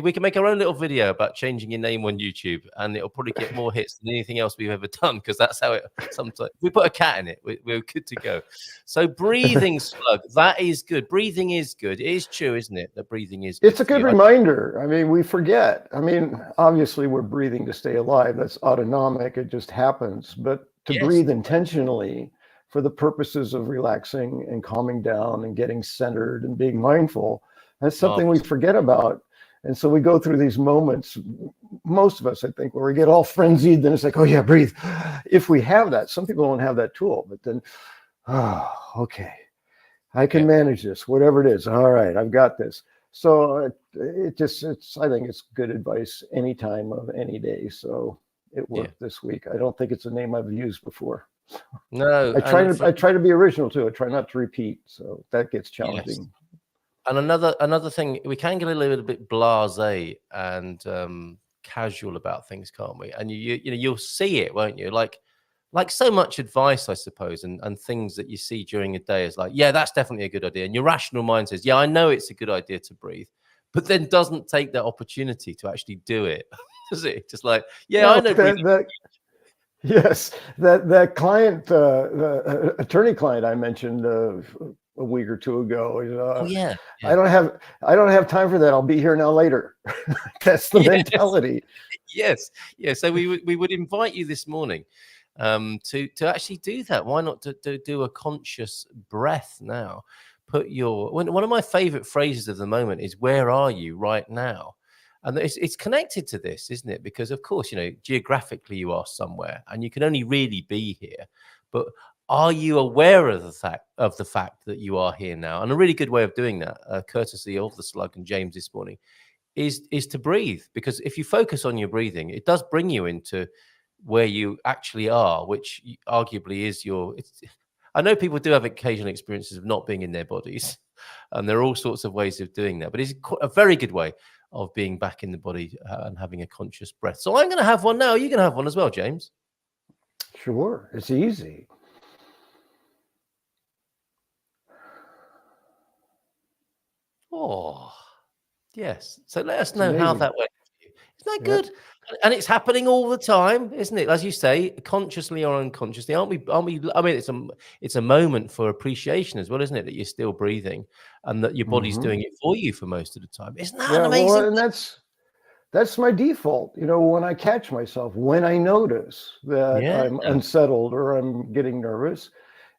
We can make our own little video about changing your name on YouTube, and it'll probably get more hits than anything else we've ever done because that's how it. Sometimes if we put a cat in it, we're good to go. So breathing, Slug, that is good. Breathing is good. It is true, isn't it? That breathing is. It's a good reminder. I mean, we forget. I mean, obviously, we're breathing to stay alive. That's autonomic. It just happens. But to breathe intentionally, for the purposes of relaxing and calming down and getting centered and being mindful, that's something we forget about. And so we go through these moments, most of us, I think, where we get all frenzied, then it's like, oh yeah, breathe. If we have that, some people don't have that tool, but then, okay, I can manage this, whatever it is. All right, I've got this. So I think it's good advice any time of any day. So it worked this week. I don't think it's a name I've used before. No, I try to be original too. I try not to repeat, so that gets challenging. Yes. And another thing, we can get a little bit blasé and casual about things, can't we? And you'll see it, won't you? Like so much advice, I suppose, and things that you see during a day is like, yeah, that's definitely a good idea. And your rational mind says, yeah, I know it's a good idea to breathe, but then doesn't take that opportunity to actually do it, does it? Just like, yeah, Well, I know breathing. yes, that client, the attorney client I mentioned a week or two ago. Oh yeah, I don't have time for that. I'll be here now later. That's the mentality. Yes. So we would invite you this morning to actually do that. Why not to do a conscious breath now? One of my favorite phrases of the moment is, where are you right now? And it's connected to this, isn't it? Because of course, geographically you are somewhere and you can only really be here, but are you aware of the fact that you are here now? And a really good way of doing that, courtesy of the Slug and James this morning, is to breathe. Because if you focus on your breathing, it does bring you into where you actually are, which arguably is I know people do have occasional experiences of not being in their bodies, and there are all sorts of ways of doing that, but it's a very good way of being back in the body and having a conscious breath. So I'm going to have one now. You're going to have one as well, James. Sure, it's easy. Oh, yes. So let us know how that went for you. Isn't that good? And it's happening all the time, isn't it? As you say, consciously or unconsciously, aren't we? I mean, it's a moment for appreciation as well, isn't it? That you're still breathing and that your body's doing it for you for most of the time. Isn't that an amazing? Well, and that's my default. When I catch myself, when I notice that I'm unsettled or I'm getting nervous,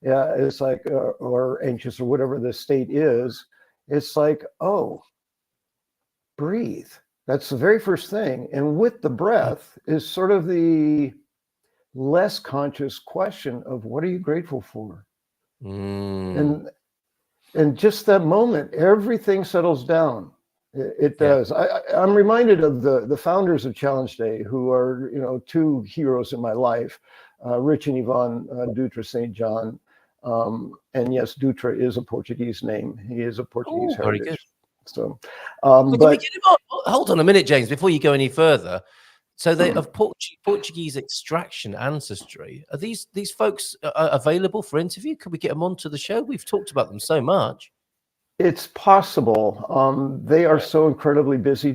it's like or anxious or whatever the state is. It's like, oh, breathe. That's the very first thing. And with the breath is sort of the less conscious question of what are you grateful for? And just that moment, everything settles down. It does. I'm reminded of the founders of Challenge Day, who are, two heroes in my life, Rich and Yvonne Dutra St. John. And yes, Dutra is a Portuguese name. He is a Portuguese heritage. Very good. So, but can we get him on? Hold on a minute, James, before you go any further. So they of Portuguese extraction ancestry. Are these folks available for interview? Could we get them onto the show? We've talked about them so much. It's possible. They are so incredibly busy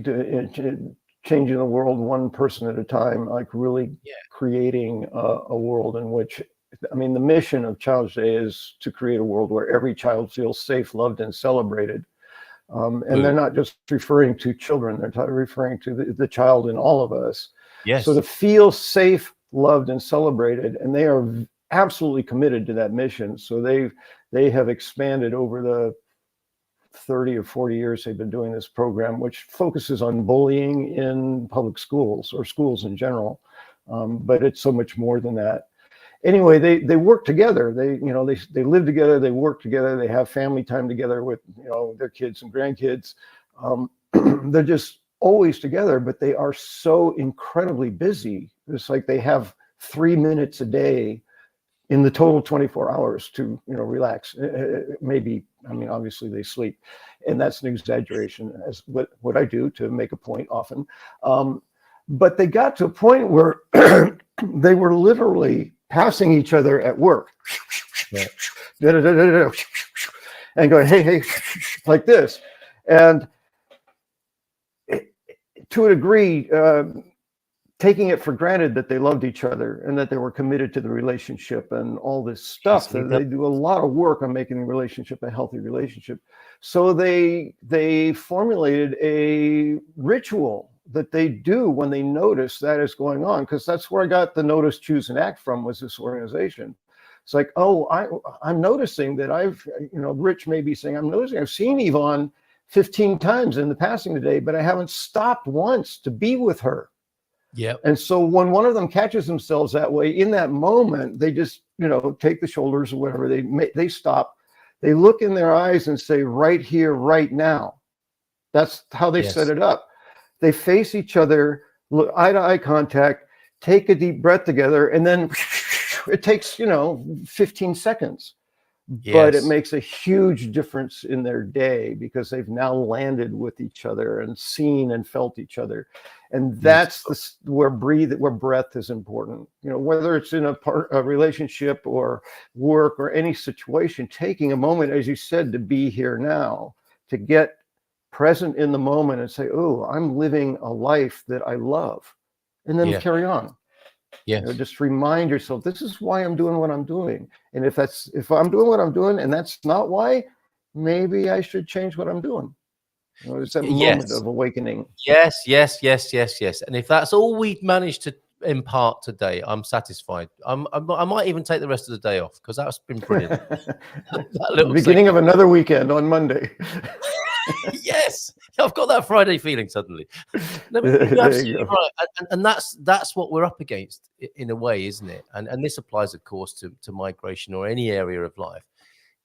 changing the world one person at a time, like really creating a world in which, I mean, the mission of Challenge Day is to create a world where every child feels safe, loved, and celebrated. And they're not just referring to children, they're referring to the child in all of us. Yes. So to feel safe, loved, and celebrated, and they are absolutely committed to that mission. So they have expanded over the 30 or 40 years they've been doing this program, which focuses on bullying in public schools or schools in general. But it's so much more than that. Anyway, they work together. They live together. They work together. They have family time together with their kids and grandkids. They're just always together, but they are so incredibly busy. It's like they have 3 minutes a day in the total 24 hours to relax. Maybe, I mean, obviously they sleep, and that's an exaggeration, as what I do to make a point often. But they got to a point where they were literally passing each other at work, and going, hey, like this. And to a degree, taking it for granted that they loved each other and that they were committed to the relationship and all this stuff. They do a lot of work on making the relationship a healthy relationship. So they formulated a ritual that they do when they notice that is going on, because that's where I got the Notice, Choose, and Act from, was this organization. It's like, oh, I'm noticing that Rich may be saying, I'm noticing I've seen Yvonne 15 times in the passing today, but I haven't stopped once to be with her. Yeah. And so when one of them catches themselves that way, in that moment, they just, take the shoulders or whatever, they stop, they look in their eyes and say, right here, right now. That's how they set it up. They face each other, look eye to eye contact, take a deep breath together, and then it takes, 15 seconds. but it Yes. makes a huge difference in their day because they've now landed with each other and seen and felt each other. And that's where breath is important. You know, whether it's in a relationship or work or any situation, taking a moment, as you said, to be here now, to get present in the moment and say, oh, I'm living a life that I love, and then carry on. Yes. You know, just remind yourself, this is why I'm doing what I'm doing. And if I'm doing what I'm doing and that's not why, maybe I should change what I'm doing. You know, it's that moment of awakening. Yes. And if that's all we managed to impart today, I'm satisfied. I might even take the rest of the day off because that's been brilliant. The beginning of another weekend on Monday. Yes, I've got that Friday feeling suddenly. No, you're absolutely right, and that's what we're up against in a way, isn't it? And this applies, of course, to migration or any area of life.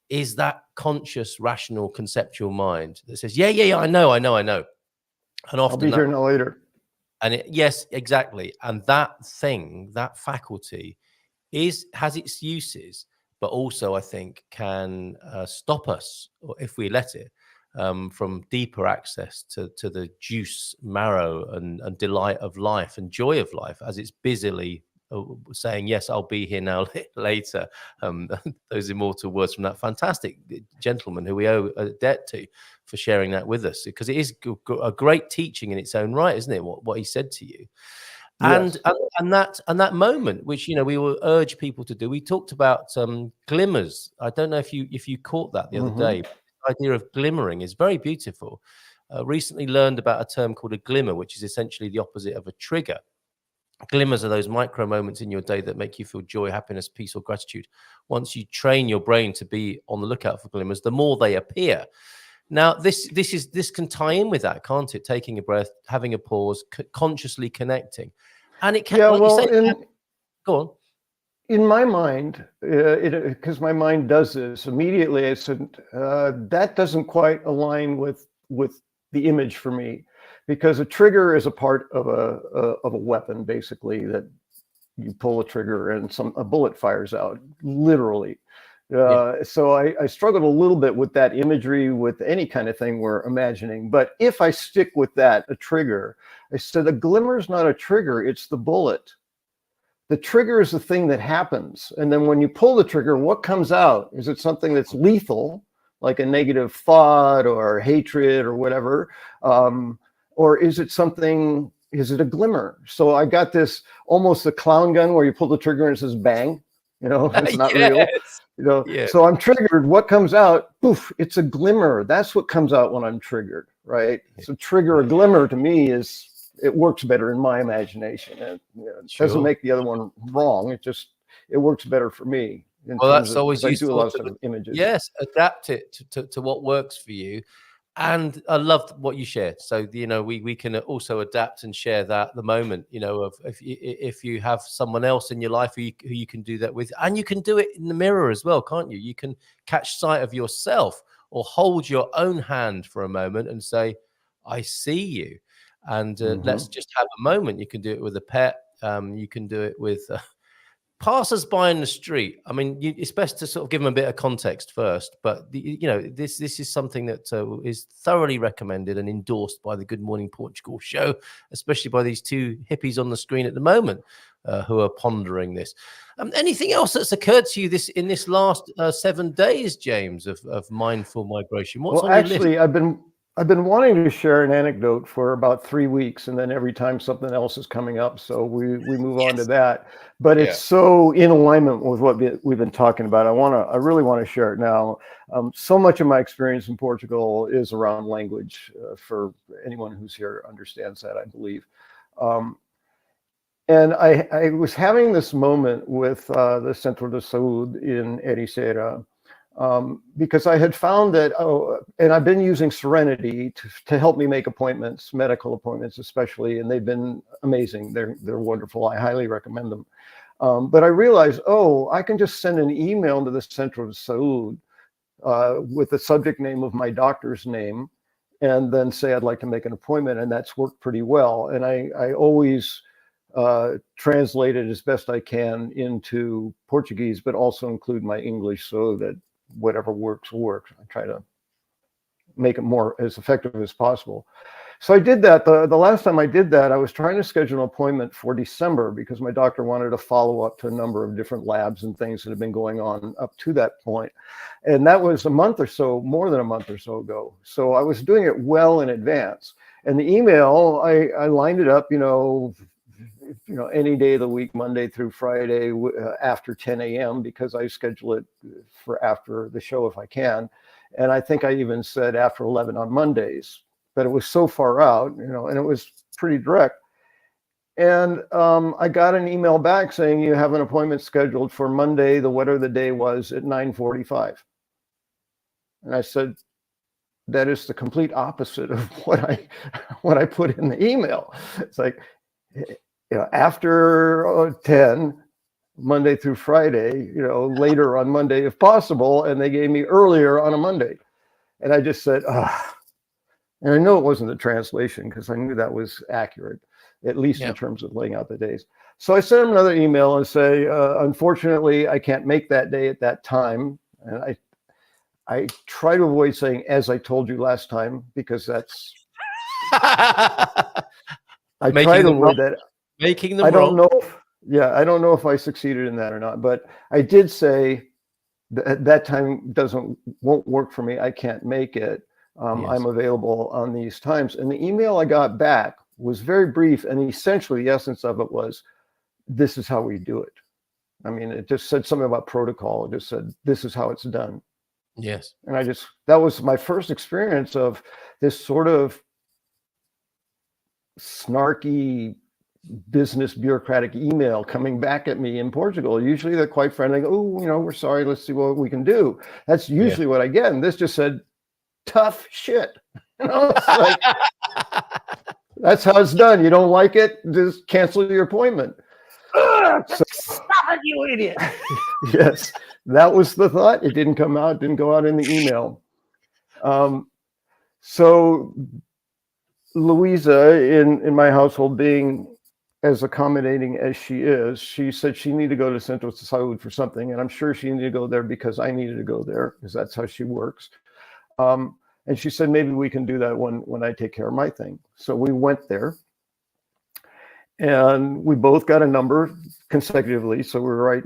Is that conscious, rational, conceptual mind that says, yeah, I know, and often I'll be here no later. And yes, exactly, and that thing, that faculty, has its uses, but also I think can stop us, or if we let it, from deeper access to the juice, marrow, and delight of life and joy of life as it's busily saying, yes, I'll be here now later. Those immortal words from that fantastic gentleman who we owe a debt to for sharing that with us, because it is a great teaching in its own right, isn't it? What he said to you. And, yes. and that moment, which we will urge people to do. We talked about glimmers. I don't know if you caught that the other day. The idea of glimmering is very beautiful. Recently learned about a term called a glimmer, which is essentially the opposite of a trigger. Glimmers are those micro moments in your day that make you feel joy, happiness, peace, or gratitude. Once you train your brain to be on the lookout for glimmers, the more they appear. Now, this can tie in with that, can't it? Taking a breath, having a pause, consciously connecting, and it can. Yeah, like well, you say, go on. In my mind, because my mind does this immediately, I said that doesn't quite align with the image for me, because a trigger is a part of a weapon, basically, that you pull a trigger and a bullet fires out, literally. So I struggled a little bit with that imagery with any kind of thing we're imagining. But if I stick with that, a trigger, I said a glimmer is not a trigger, it's the bullet. The trigger is the thing that happens. And then when you pull the trigger, what comes out? Is it something that's lethal, like a negative thought or hatred or whatever? Or is it a glimmer? So I got this almost a clown gun where you pull the trigger and it says bang. You know, it's not real. You know, so I'm triggered. What comes out? Poof! It's a glimmer. That's what comes out when I'm triggered, right? So trigger a glimmer to me it works better in my imagination. It doesn't make the other one wrong. It works better for me. Well, that's always useful. I do a lot of images. Yes, adapt it to what works for you. And I loved what you shared. So, we can also adapt and share that at the moment, of if you have someone else in your life who you can do that with, and you can do it in the mirror as well, can't you? You can catch sight of yourself or hold your own hand for a moment and say, I see you. And let's just have a moment. You can do it with a pet. You can do it with passers-by in the street. I mean, it's best to sort of give them a bit of context first, but this is something that is thoroughly recommended and endorsed by the Good Morning Portugal show, especially by these two hippies on the screen at the moment who are pondering this. Anything else that's occurred to you in this last 7 days, James, of mindful migration? What's on your list? I've been wanting to share an anecdote for about 3 weeks, and then every time something else is coming up, so we move on to that. But it's so in alignment with what we've been talking about. I really want to share it now. So much of my experience in Portugal is around language. For anyone who's here understands that, I believe. And I was having this moment with the Centro de Saúde in Ericeira. Because I had found that, and I've been using Serenity to help me make appointments, medical appointments especially, and they've been amazing. They're wonderful. I highly recommend them. But I realized, I can just send an email to the Centro de Saúde with the subject name of my doctor's name, and then say I'd like to make an appointment, and that's worked pretty well. And I always translate it as best I can into Portuguese, but also include my English so that whatever works. I try to make it more as effective as possible. So I did that. The last time I did that, I was trying to schedule an appointment for December because my doctor wanted to follow up to a number of different labs and things that had been going on up to that point. And that was a month or so, more than a month or so ago. So I was doing it well in advance. And the email, I lined it up, any day of the week, Monday through Friday, after 10 a.m. because I schedule it for after the show if I can. And I think I even said after 11 on Mondays, but it was so far out, and it was pretty direct. And I got an email back saying you have an appointment scheduled for Monday, whatever the day was, at 9:45. And I said, that is the complete opposite of what I put in the email. It's like, after 10, Monday through Friday, later on Monday if possible, and they gave me earlier on a Monday. And I just said, and I know it wasn't the translation because I knew that was accurate, at least in terms of laying out the days. So I sent him another email and say, unfortunately, I can't make that day at that time. And I try to avoid saying, as I told you last time, because that's, I try to avoid that. Making them I don't wrong. know. I don't know if I succeeded in that or not, but I did say that time won't work for me. I can't make it. I'm available on these times. And the email I got back was very brief. And essentially the essence of it was, this is how we do it. I mean, it just said something about protocol. It just said, this is how it's done. Yes. And that was my first experience of this sort of snarky business bureaucratic email coming back at me in Portugal. Usually they're quite friendly. Oh, we're sorry. Let's see what we can do. That's usually what I get. And this just said, tough shit. It's like, that's how it's done. You don't like it, just cancel your appointment. Stop it, you idiot. Yes, that was the thought. It didn't come out, didn't go out in the email. So Louisa, in my household, being as accommodating as she is, she said she needed to go to Central Salud for something. And I'm sure she needed to go there because I needed to go there, because that's how she works. And she said, maybe we can do that when I take care of my thing. So we went there and we both got a number consecutively. So we were right,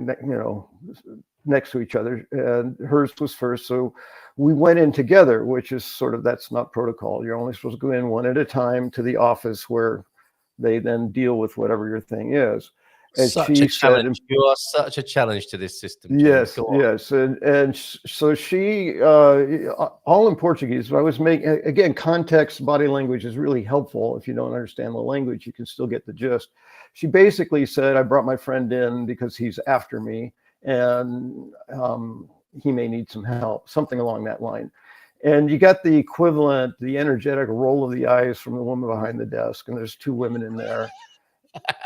next to each other, and hers was first. So we went in together, which is that's not protocol. You're only supposed to go in one at a time to the office where they then deal with whatever your thing is. And such a challenge. You are such a challenge to this system. Yes, yes. And so she, all in Portuguese, but I was making, again, context, body language is really helpful. If you don't understand the language, you can still get the gist. She basically said, I brought my friend in because he's after me and he may need some help, something along that line. And you got the equivalent, the energetic roll of the eyes from the woman behind the desk. And there's two women in there.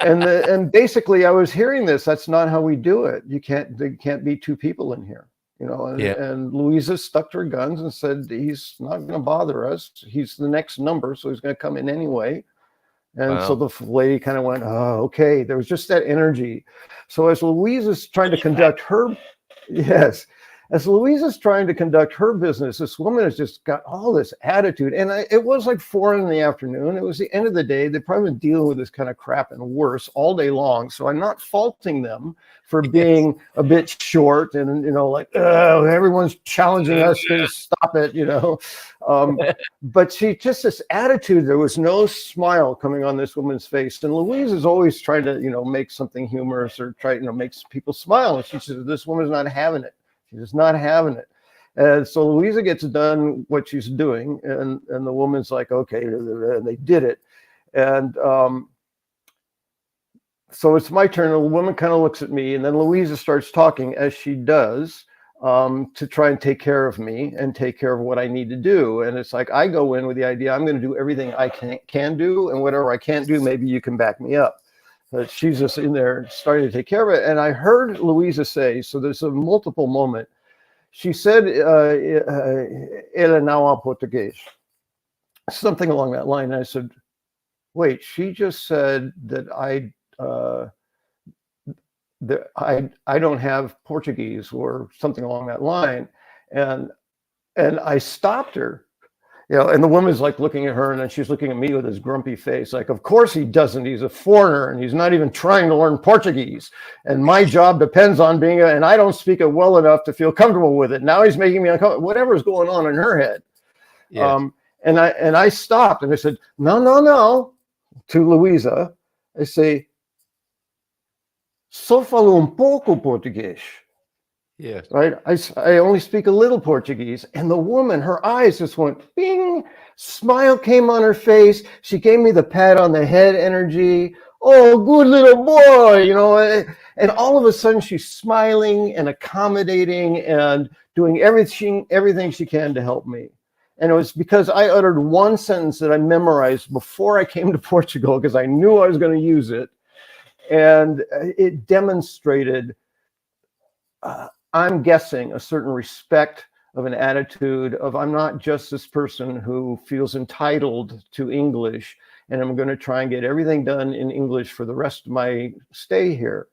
And basically I was hearing this, that's not how we do it. There can't be two people in here, and Louisa stuck to her guns and said, he's not going to bother us. He's the next number. So he's going to come in anyway. And so the lady kind of went, oh, okay. There was just that energy. So as Louisa's trying to conduct her, as Louisa's trying to conduct her business, this woman has just got all this attitude. And it was like 4 in the afternoon. It was the end of the day. They've probably been dealing with this kind of crap and worse all day long. So I'm not faulting them for being a bit short and, everyone's challenging us to stop it, But she just this attitude, there was no smile coming on this woman's face. And Louise is always trying to, make something humorous or try, make people smile. And she says, this woman's not having it. She's not having it. And so Louisa gets done what she's doing. And the woman's like, okay, and they did it. And so it's my turn. The woman kind of looks at me, and then Louisa starts talking as she does to try and take care of me and take care of what I need to do. And it's like, I go in with the idea, I'm going to do everything I can do. And whatever I can't do, maybe you can back me up. But she's just in there starting to take care of it. And I heard Louisa say, so there's a multiple moment. She said, ela não há português, something along that line. And I said, wait, she just said that I don't have Portuguese or something along that line. and I stopped her. And the woman's like looking at her, and then she's looking at me with this grumpy face. Like, of course he doesn't. He's a foreigner, and he's not even trying to learn Portuguese. And my job depends on and I don't speak it well enough to feel comfortable with it. Now he's making me uncomfortable. Whatever's going on in her head. Yeah. And I stopped, and I said, no, to Louisa. I say, só falo pouco português. Yeah. Right. I only speak a little Portuguese. And the woman, her eyes just went bing, smile came on her face. She gave me the pat on the head energy. Oh, good little boy, and all of a sudden she's smiling and accommodating and doing everything she can to help me. And it was because I uttered one sentence that I memorized before I came to Portugal, because I knew I was going to use it. And it demonstrated, I'm guessing, a certain respect of an attitude of, I'm not just this person who feels entitled to English, and I'm going to try and get everything done in English for the rest of my stay here.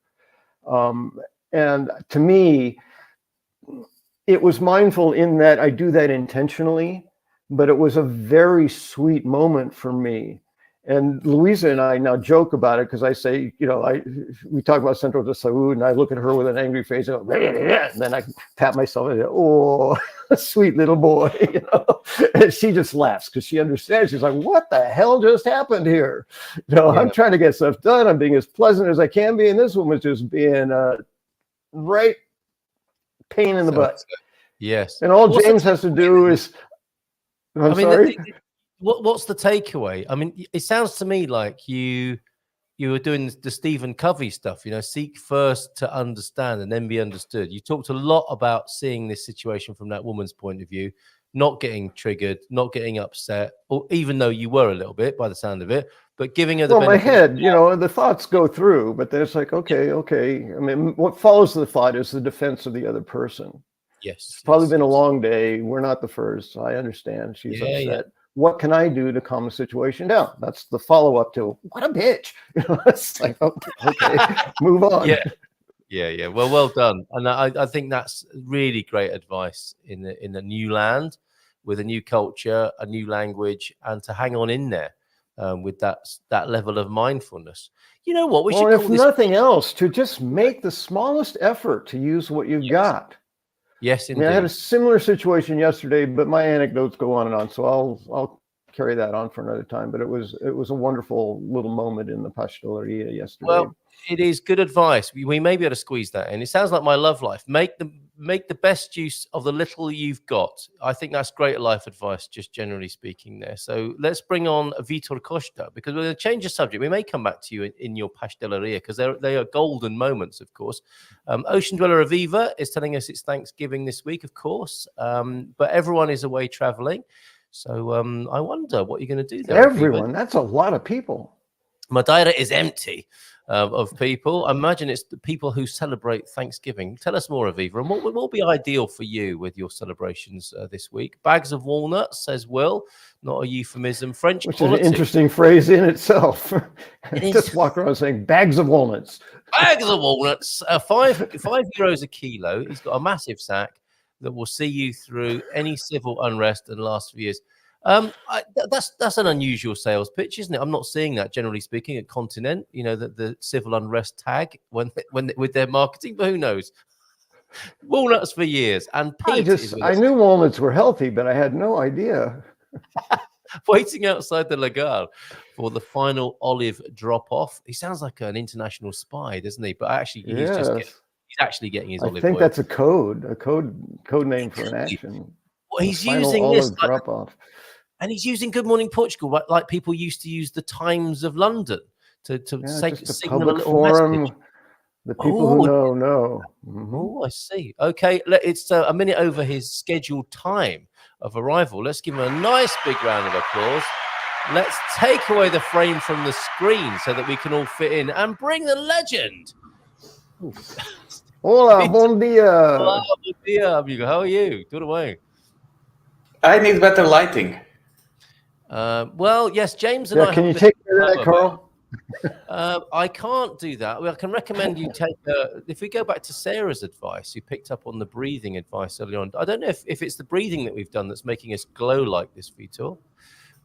And to me, it was mindful in that I do that intentionally, but it was a very sweet moment for me. And Louisa and I now joke about it, because I say, we talk about Central de Saúde, and I look at her with an angry face, and then I pat myself and say, oh, sweet little boy, And she just laughs because she understands. She's like, what the hell just happened here? I'm trying to get stuff done. I'm being as pleasant as I can be, and this woman's just being right pain in the butt. Yes. And all James has to do is, I'm sorry. What's the takeaway? I mean, it sounds to me like you were doing the Stephen Covey stuff, seek first to understand and then be understood. You talked a lot about seeing this situation from that woman's point of view, not getting triggered, not getting upset, or even though you were a little bit by the sound of it, but giving her the my head, the thoughts go through, but then it's like, okay. I mean, what follows the thought is the defense of the other person. Yes. It's probably been a long day. We're not the first. I understand. She's upset. Yeah. What can I do to calm the situation down? That's the follow-up to, what a bitch. It's like, okay, move on. Yeah. Well done. And I think that's really great advice in the new land, with a new culture, a new language, and to hang on in there with that level of mindfulness. You know what? If nothing else, to just make the smallest effort to use what you've got. Yes, indeed. I had a similar situation yesterday, but my anecdotes go on and on, so I'll carry that on for another time. But it was a wonderful little moment in the pasteleria yesterday. Well, it is good advice. We may be able to squeeze that in. It sounds like my love life. Make the best use of the little you've got. I think that's great life advice, just generally speaking there. So let's bring on Vitor Costa, because we're going to change the subject. We may come back to you in your pasteleria, because they are golden moments, of course. Ocean Dweller Aviva is telling us it's Thanksgiving this week, of course, but everyone is away traveling. So I wonder what you're going to do there. Everyone? That's a lot of people. Madeira is empty of people. I imagine it's the people who celebrate Thanksgiving. Tell us more, Aviva, and what will be ideal for you with your celebrations this week? Bags of walnuts, says Will, not a euphemism. French Which quality. is an interesting phrase in itself. Just walk around saying bags of walnuts. Bags of walnuts, €5 a kilo. He's got a massive sack that will see you through any civil unrest and last for years. That's an unusual sales pitch, isn't it? I'm not seeing that, generally speaking, at Continent. The civil unrest tag when with their marketing, but who knows? Walnuts for years, and Pete. I knew walnuts were healthy, but I had no idea. Waiting outside the Lagar for the final olive drop off. He sounds like an international spy, doesn't he? But actually, he's actually getting his olive. I think that's a code name for an action. Well, he's using this drop off. And he's using Good Morning Portugal, like people used to use the Times of London to signal a little forum. Message. The people who know. Mm-hmm. Oh, I see. Okay, it's a minute over his scheduled time of arrival. Let's give him a nice big round of applause. Let's take away the frame from the screen so that we can all fit in and bring the legend. Hola, bon dia. Hola, bon dia, amigo. How are you? Do it away. I need better lighting. Well, yes, James and I. Can you take care of that, Carl? I can't do that. Well, I can recommend you take. If we go back to Sarah's advice, you picked up on the breathing advice earlier on. I don't know if it's the breathing that we've done that's making us glow like this, Vitor.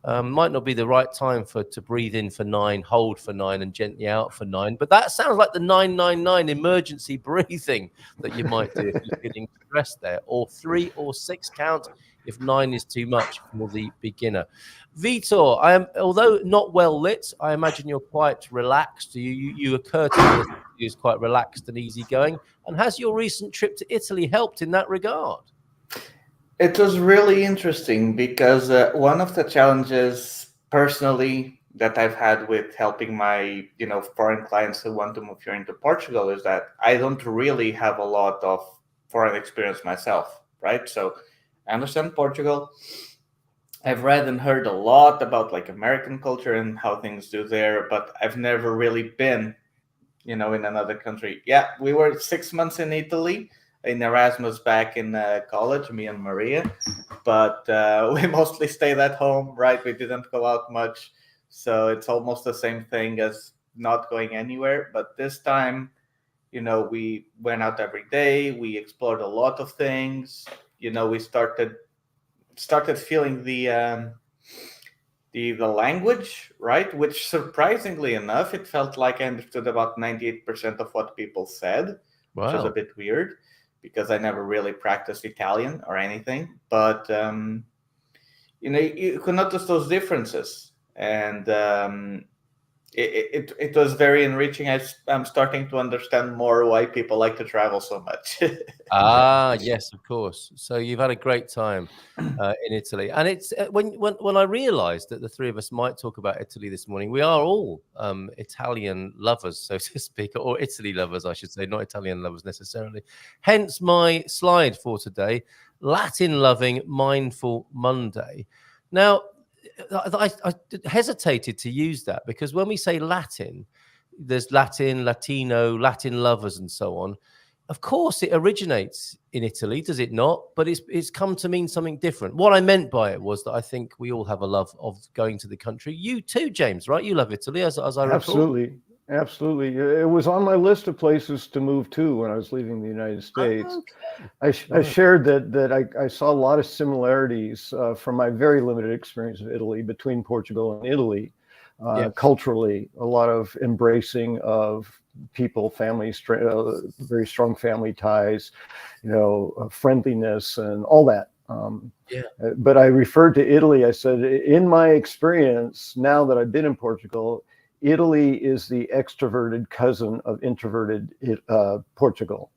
Might not be the right time to breathe in for 9, hold for 9, and gently out for 9. But that sounds like the 999 emergency breathing that you might do if you're feeling stressed there, or 3 or 6 count if 9 is too much for the beginner. Vitor, although not well lit, I imagine you're quite relaxed. You occur to me as quite relaxed and easygoing. And has your recent trip to Italy helped in that regard? It was really interesting because one of the challenges personally that I've had with helping my foreign clients who want to move here into Portugal is that I don't really have a lot of foreign experience myself, right? So I understand Portugal. I've read and heard a lot about like American culture and how things do there, but I've never really been, in another country. Yeah, we were 6 months in Italy in Erasmus back in college, me and Maria, but we mostly stayed at home, right? We didn't go out much. So it's almost the same thing as not going anywhere. But this time, we went out every day. We explored a lot of things. We started feeling the language, right? Which surprisingly enough, it felt like I understood about 98% of what people said, which was a bit weird because I never really practiced Italian or anything. But, you could notice those differences. And it was very enriching. I'm starting to understand more why people like to travel so much. Yes, of course. So you've had a great time in Italy, and it's when I realised that the three of us might talk about Italy this morning. We are all Italian lovers, so to speak, or Italy lovers, I should say, not Italian lovers necessarily. Hence my slide for today: Latin-loving Mindful Monday. Now, I hesitated to use that because when we say Latin, there's Latin, Latino, Latin lovers, and so on. Of course, it originates in Italy, does it not? But it's come to mean something different. What I meant by it was that I think we all have a love of going to the country. You too, James, right? You love Italy, as I recall. Absolutely. It was on my list of places to move to when I was leaving the United States. Okay. I shared that I saw a lot of similarities from my very limited experience of Italy between Portugal and Italy. Culturally, a lot of embracing of people, families, very strong family ties, friendliness and all that. But I referred to Italy. I said, in my experience, now that I've been in Portugal, Italy is the extroverted cousin of introverted Portugal.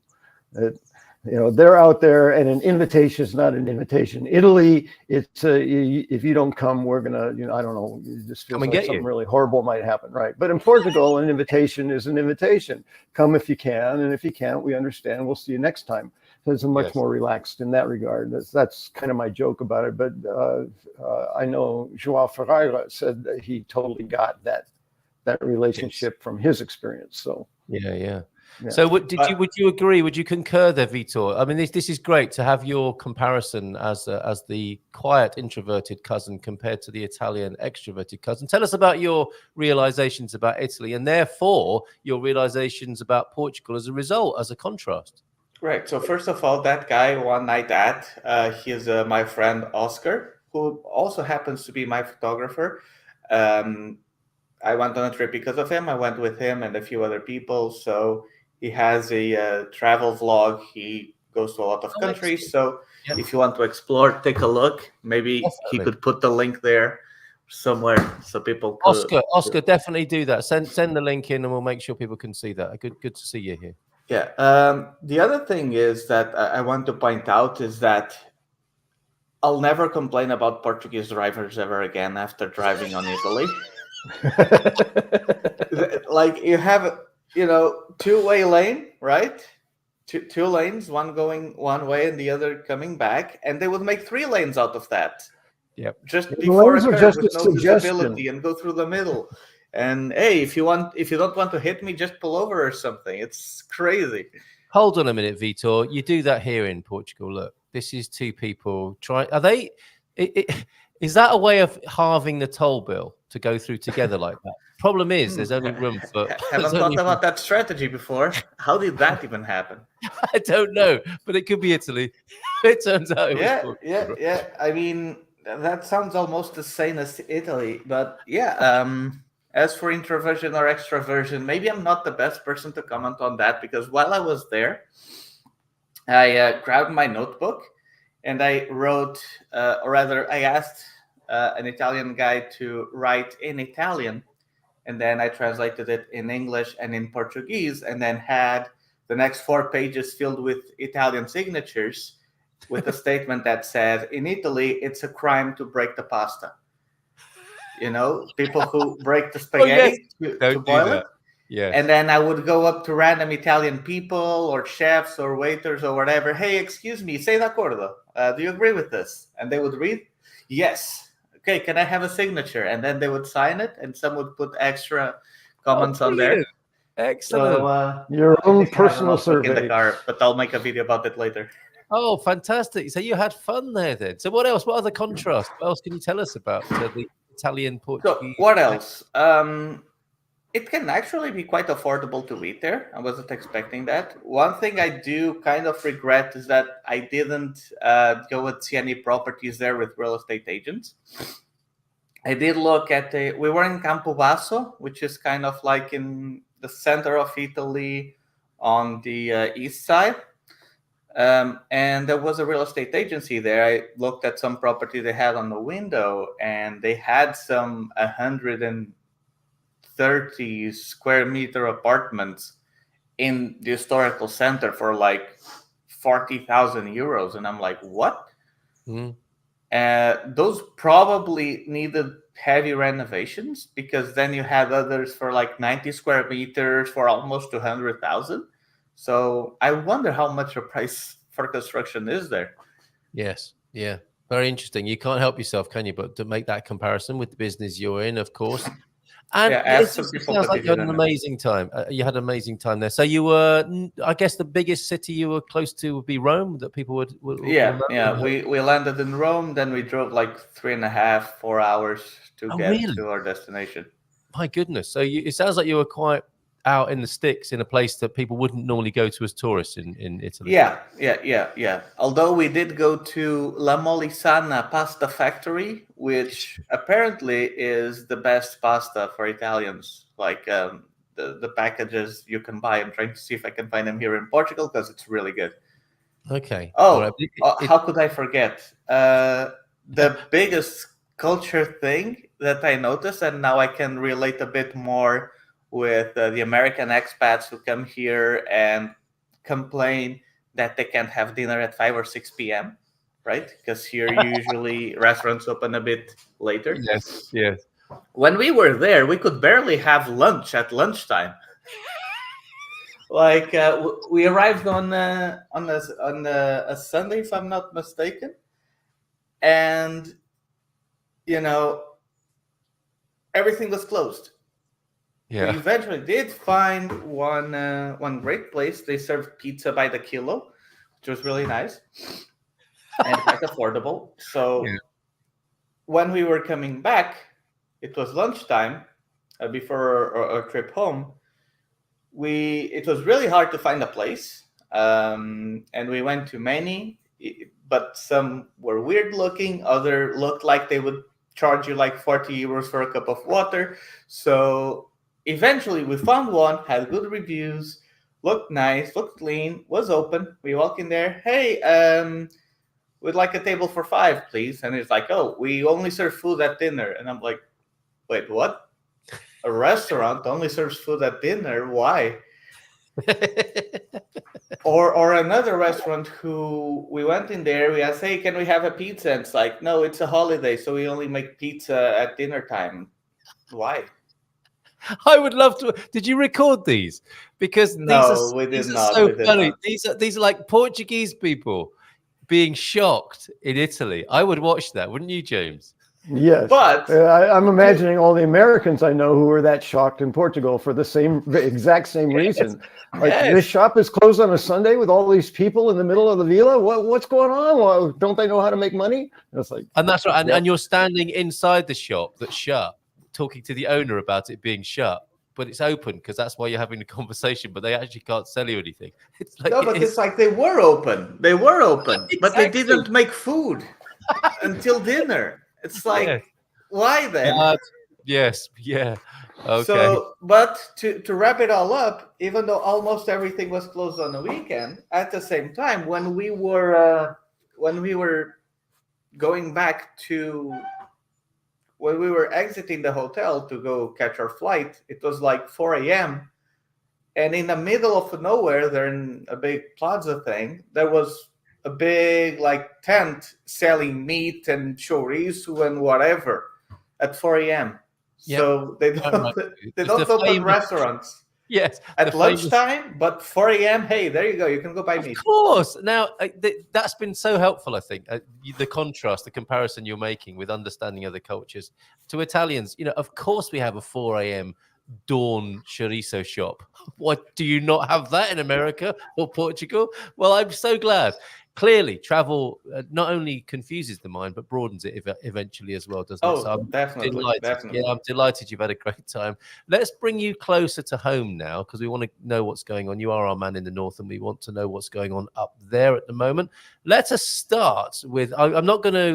They're out there, and an invitation is not an invitation. Italy, it's if you don't come, we're gonna, I don't know, it just feels like something really horrible might happen, right? But in Portugal, an invitation is an invitation. Come if you can, and if you can't, we understand. We'll see you next time. So it's much more relaxed in that regard. That's kind of my joke about it. But I know João Ferreira said that he totally got that relationship from his experience. So yeah. So would you agree? Would you concur there, Vitor? I mean, this is great to have your comparison as the quiet introverted cousin compared to the Italian extroverted cousin. Tell us about your realizations about Italy and therefore your realizations about Portugal as a result, as a contrast. Right. So first of all, that guy one night he's my friend Oscar, who also happens to be my photographer. I went on a trip because of him. I went with him and a few other people. So he has a travel vlog. He goes to a lot of countries. So if you want to explore, take a look. Maybe he could put the link there somewhere so people could. Oscar, definitely do that. Send the link in and we'll make sure people can see that. Good to see you here. Yeah. The other thing is that I want to point out is that I'll never complain about Portuguese drivers ever again after driving on Italy. Like you have, two-way lane, right? Two lanes, one going one way and the other coming back, and they would make 3 lanes out of that. Yep. Just before a curve with no visibility and go through the middle. And hey, if you don't want to hit me, just pull over or something. It's crazy. Hold on a minute, Vitor. You do that here in Portugal. Look, this is 2 people trying. Are they? Is that a way of halving the toll bill to go through together like that? Problem is, there's only room for. Haven't thought about that strategy before. How did that even happen? I don't know, but it could be Italy. It turns out it was Portugal. Yeah. I mean, that sounds almost the same as Italy, but yeah. As for introversion or extroversion, maybe I'm not the best person to comment on that, because while I was there, I grabbed my notebook and I wrote, or rather, I asked an Italian guy to write in Italian, and then I translated it in English and in Portuguese, and then had the next 4 pages filled with Italian signatures with a statement that said, in Italy, it's a crime to break the pasta. You know, people who break the spaghetti to boil it. Yeah. And then I would go up to random Italian people or chefs or waiters or whatever. Hey, excuse me, sei d'accordo? Do you agree with this? And they would read, yes. Okay, can I have a signature? And then they would sign it, and some would put extra comments on there. Excellent. So, Your own personal survey. In the car, but I'll make a video about it later. Oh, fantastic. So you had fun there then. So what else? What other contrast? What else can you tell us about the Italian, Portuguese? So what else? It can actually be quite affordable to eat there. I wasn't expecting that. One thing I do kind of regret is that I didn't go and see any properties there with real estate agents. I did look at we were in Campobasso, which is kind of like in the center of Italy on the east side. And there was a real estate agency there. I looked at some property they had on the window, and they had some 130 square meter apartments in the historical center for like 40,000 euros. And I'm like, what? Those probably needed heavy renovations, because then you had others for like 90 square meters for almost 200,000. So I wonder how much the price for construction is there. Yes. Yeah. Very interesting. You can't help yourself, can you? But to make that comparison with the business you're in, of course. And it sounds like you had an amazing time. You had an amazing time there. So you were, I guess, the biggest city you were close to would be Rome, that people would yeah. We landed in Rome, then we drove like 3.5-4 hours to get to our destination. My goodness. So it sounds like you were quite out in the sticks, in a place that people wouldn't normally go to as tourists in Italy. Yeah. Although we did go to La Molisana Pasta Factory, which apparently is the best pasta for Italians. Like the packages you can buy. I'm trying to see if I can find them here in Portugal, because it's really good. Okay. Oh, how could I forget? The biggest culture thing that I noticed, and now I can relate a bit more with the American expats who come here and complain that they can't have dinner at 5 or 6 p.m., right? Because here usually restaurants open a bit later. Yes. When we were there, we could barely have lunch at lunchtime. Like we arrived on a Sunday, if I'm not mistaken, and everything was closed. Yeah. We eventually did find one great place. They served pizza by the kilo, which was really nice and quite affordable. So when we were coming back, it was lunchtime before our trip home. It was really hard to find a place, and we went to many, but some were weird looking. Other looked like they would charge you like 40 euros for a cup of water. So eventually we found one, had good reviews, looked nice, looked clean, was open. We walk in there, hey, we'd like a table for 5, please. And it's like, oh, we only serve food at dinner. And I'm like, wait, what? A restaurant only serves food at dinner? Why? Or another restaurant who we went in there, we asked, hey, can we have a pizza? And it's like, no, it's a holiday, so we only make pizza at dinner time. Why? I would love to. Did you record these? Because we did not. So funny. These are like Portuguese people being shocked in Italy. I would watch that, wouldn't you, James? Yes. But I'm imagining all the Americans I know who were that shocked in Portugal for the exact same reason. Like, this shop is closed on a Sunday with all these people in the middle of the villa. What's going on? Well, don't they know how to make money? It's like, And that's right. Yep. And you're standing inside the shop that's shut, talking to the owner about it being shut, but it's open because that's why you're having the conversation. But they actually can't sell you anything. It's like no, but it's like they were open. They were open, but they Exactly. didn't make food until dinner. It's like, Yeah. why then? Yes. Yeah. Okay. So, but to wrap it all up, even though almost everything was closed on the weekend, at the same time, when we were going back to when we were exiting the hotel to go catch our flight, it was like 4 a.m. And in the middle of nowhere, there in a big plaza thing, there was a big like tent selling meat and chorizo and whatever at 4 a.m. Yep. So they don't open restaurants. Yes. At lunchtime, but 4 a.m., hey, there you go. You can go buy meat. Of course. Now, that's been so helpful, I think. The contrast, the comparison you're making with understanding other cultures. To Italians, of course we have a 4 a.m. dawn chorizo shop. What, do you not have that in America or Portugal? Well, I'm so glad. Clearly, travel not only confuses the mind, but broadens it eventually as well, doesn't it? So I'm definitely. Yeah, I'm delighted you've had a great time. Let's bring you closer to home now, because we want to know what's going on. You are our man in the north, and we want to know what's going on up there at the moment. Let us start with,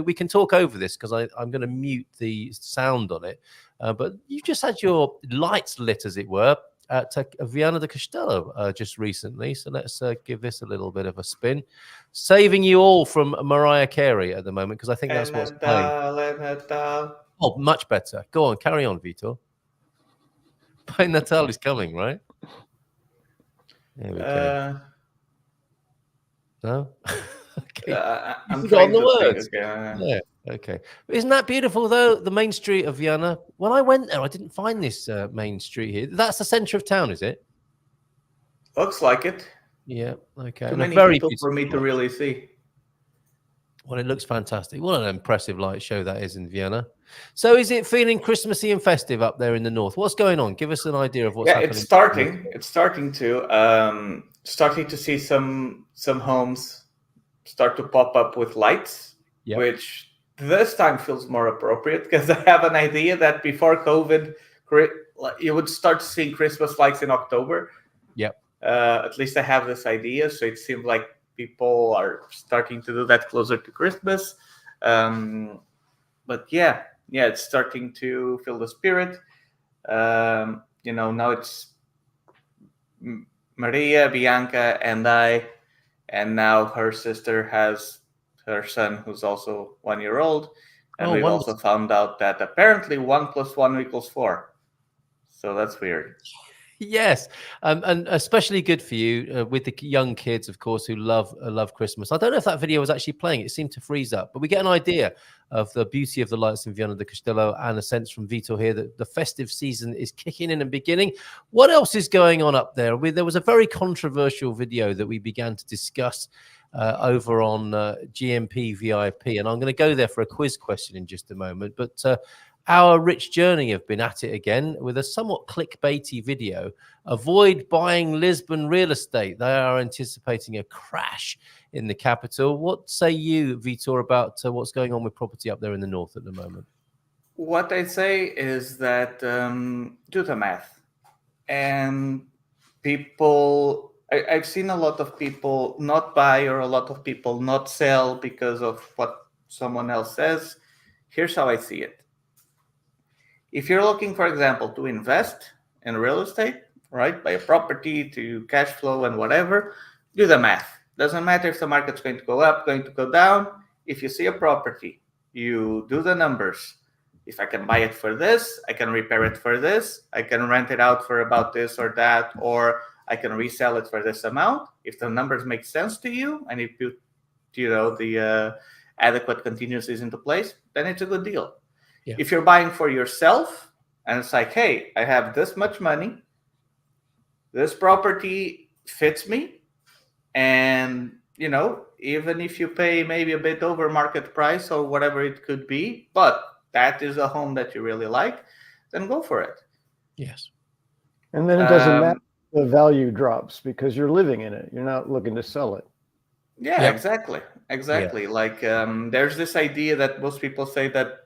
we can talk over this, because I'm going to mute the sound on it. But you just had your lights lit, as it were, at Viana do Castelo just recently. So let's give this a little bit of a spin. Saving you all from Mariah Carey at the moment, because I think that's what's playing. Oh, much better. Go on, carry on, Vitor. Pai Natal is coming, right? There we go. No? Okay. I'm trying the to words. think. Okay. Yeah. Okay. Isn't that beautiful, though? The main street of Vienna. When I went there, I didn't find this main street here. That's the center of town, is it? Looks like it. Yeah. Okay. Too And many people for me to really see. Well, it looks fantastic. What an impressive light show that is in Vienna. So is it feeling Christmassy and festive up there in the north? What's going on? Give us an idea of what's happening. It's starting. It's starting to see some homes start to pop up with lights, which this time feels more appropriate, because I have an idea that before COVID, you would start seeing Christmas lights in October. Yep. At least I have this idea. So it seems like people are starting to do that closer to Christmas. But yeah, it's starting to feel the spirit. Now it's Maria, Bianca, and I, and now her sister has her son, who's also 1 year old. And we've also found out that apparently 1 + 1 = 4. So that's weird. Yes, and especially good for you with the young kids, of course, who love Christmas. I don't know if that video was actually playing. It seemed to freeze up, but we get an idea of the beauty of the lights in Viana do Castelo, and a sense from Vitor here that the festive season is kicking in and beginning. What else is going on up there? There was a very controversial video that we began to discuss over on GMP VIP, and I'm going to go there for a quiz question in just a moment. But our Rich Journey have been at it again with a somewhat clickbaity video. Avoid buying Lisbon real estate. They are anticipating a crash in the capital. What say you, Vitor, about what's going on with property up there in the north at the moment? What I say is that do the math. And people, I've seen a lot of people not buy, or a lot of people not sell because of what someone else says. Here's how I see it. If you're looking, for example, to invest in real estate, right, buy a property to cash flow and whatever, do the math. Doesn't matter if the market's going to go up, going to go down. If you see a property, you do the numbers. If I can buy it for this, I can repair it for this, I can rent it out for about this or that, or I can resell it for this amount. If the numbers make sense to you, and if you the adequate contingencies into place, then it's a good deal. Yeah. If you're buying for yourself, and it's like, hey, I have this much money, this property fits me, and even if you pay maybe a bit over market price or whatever it could be, but that is a home that you really like, then go for it. Yes. And then it doesn't matter if the value drops because you're living in it. You're not looking to sell it. Yeah, Yep. exactly. Like there's this idea that most people say that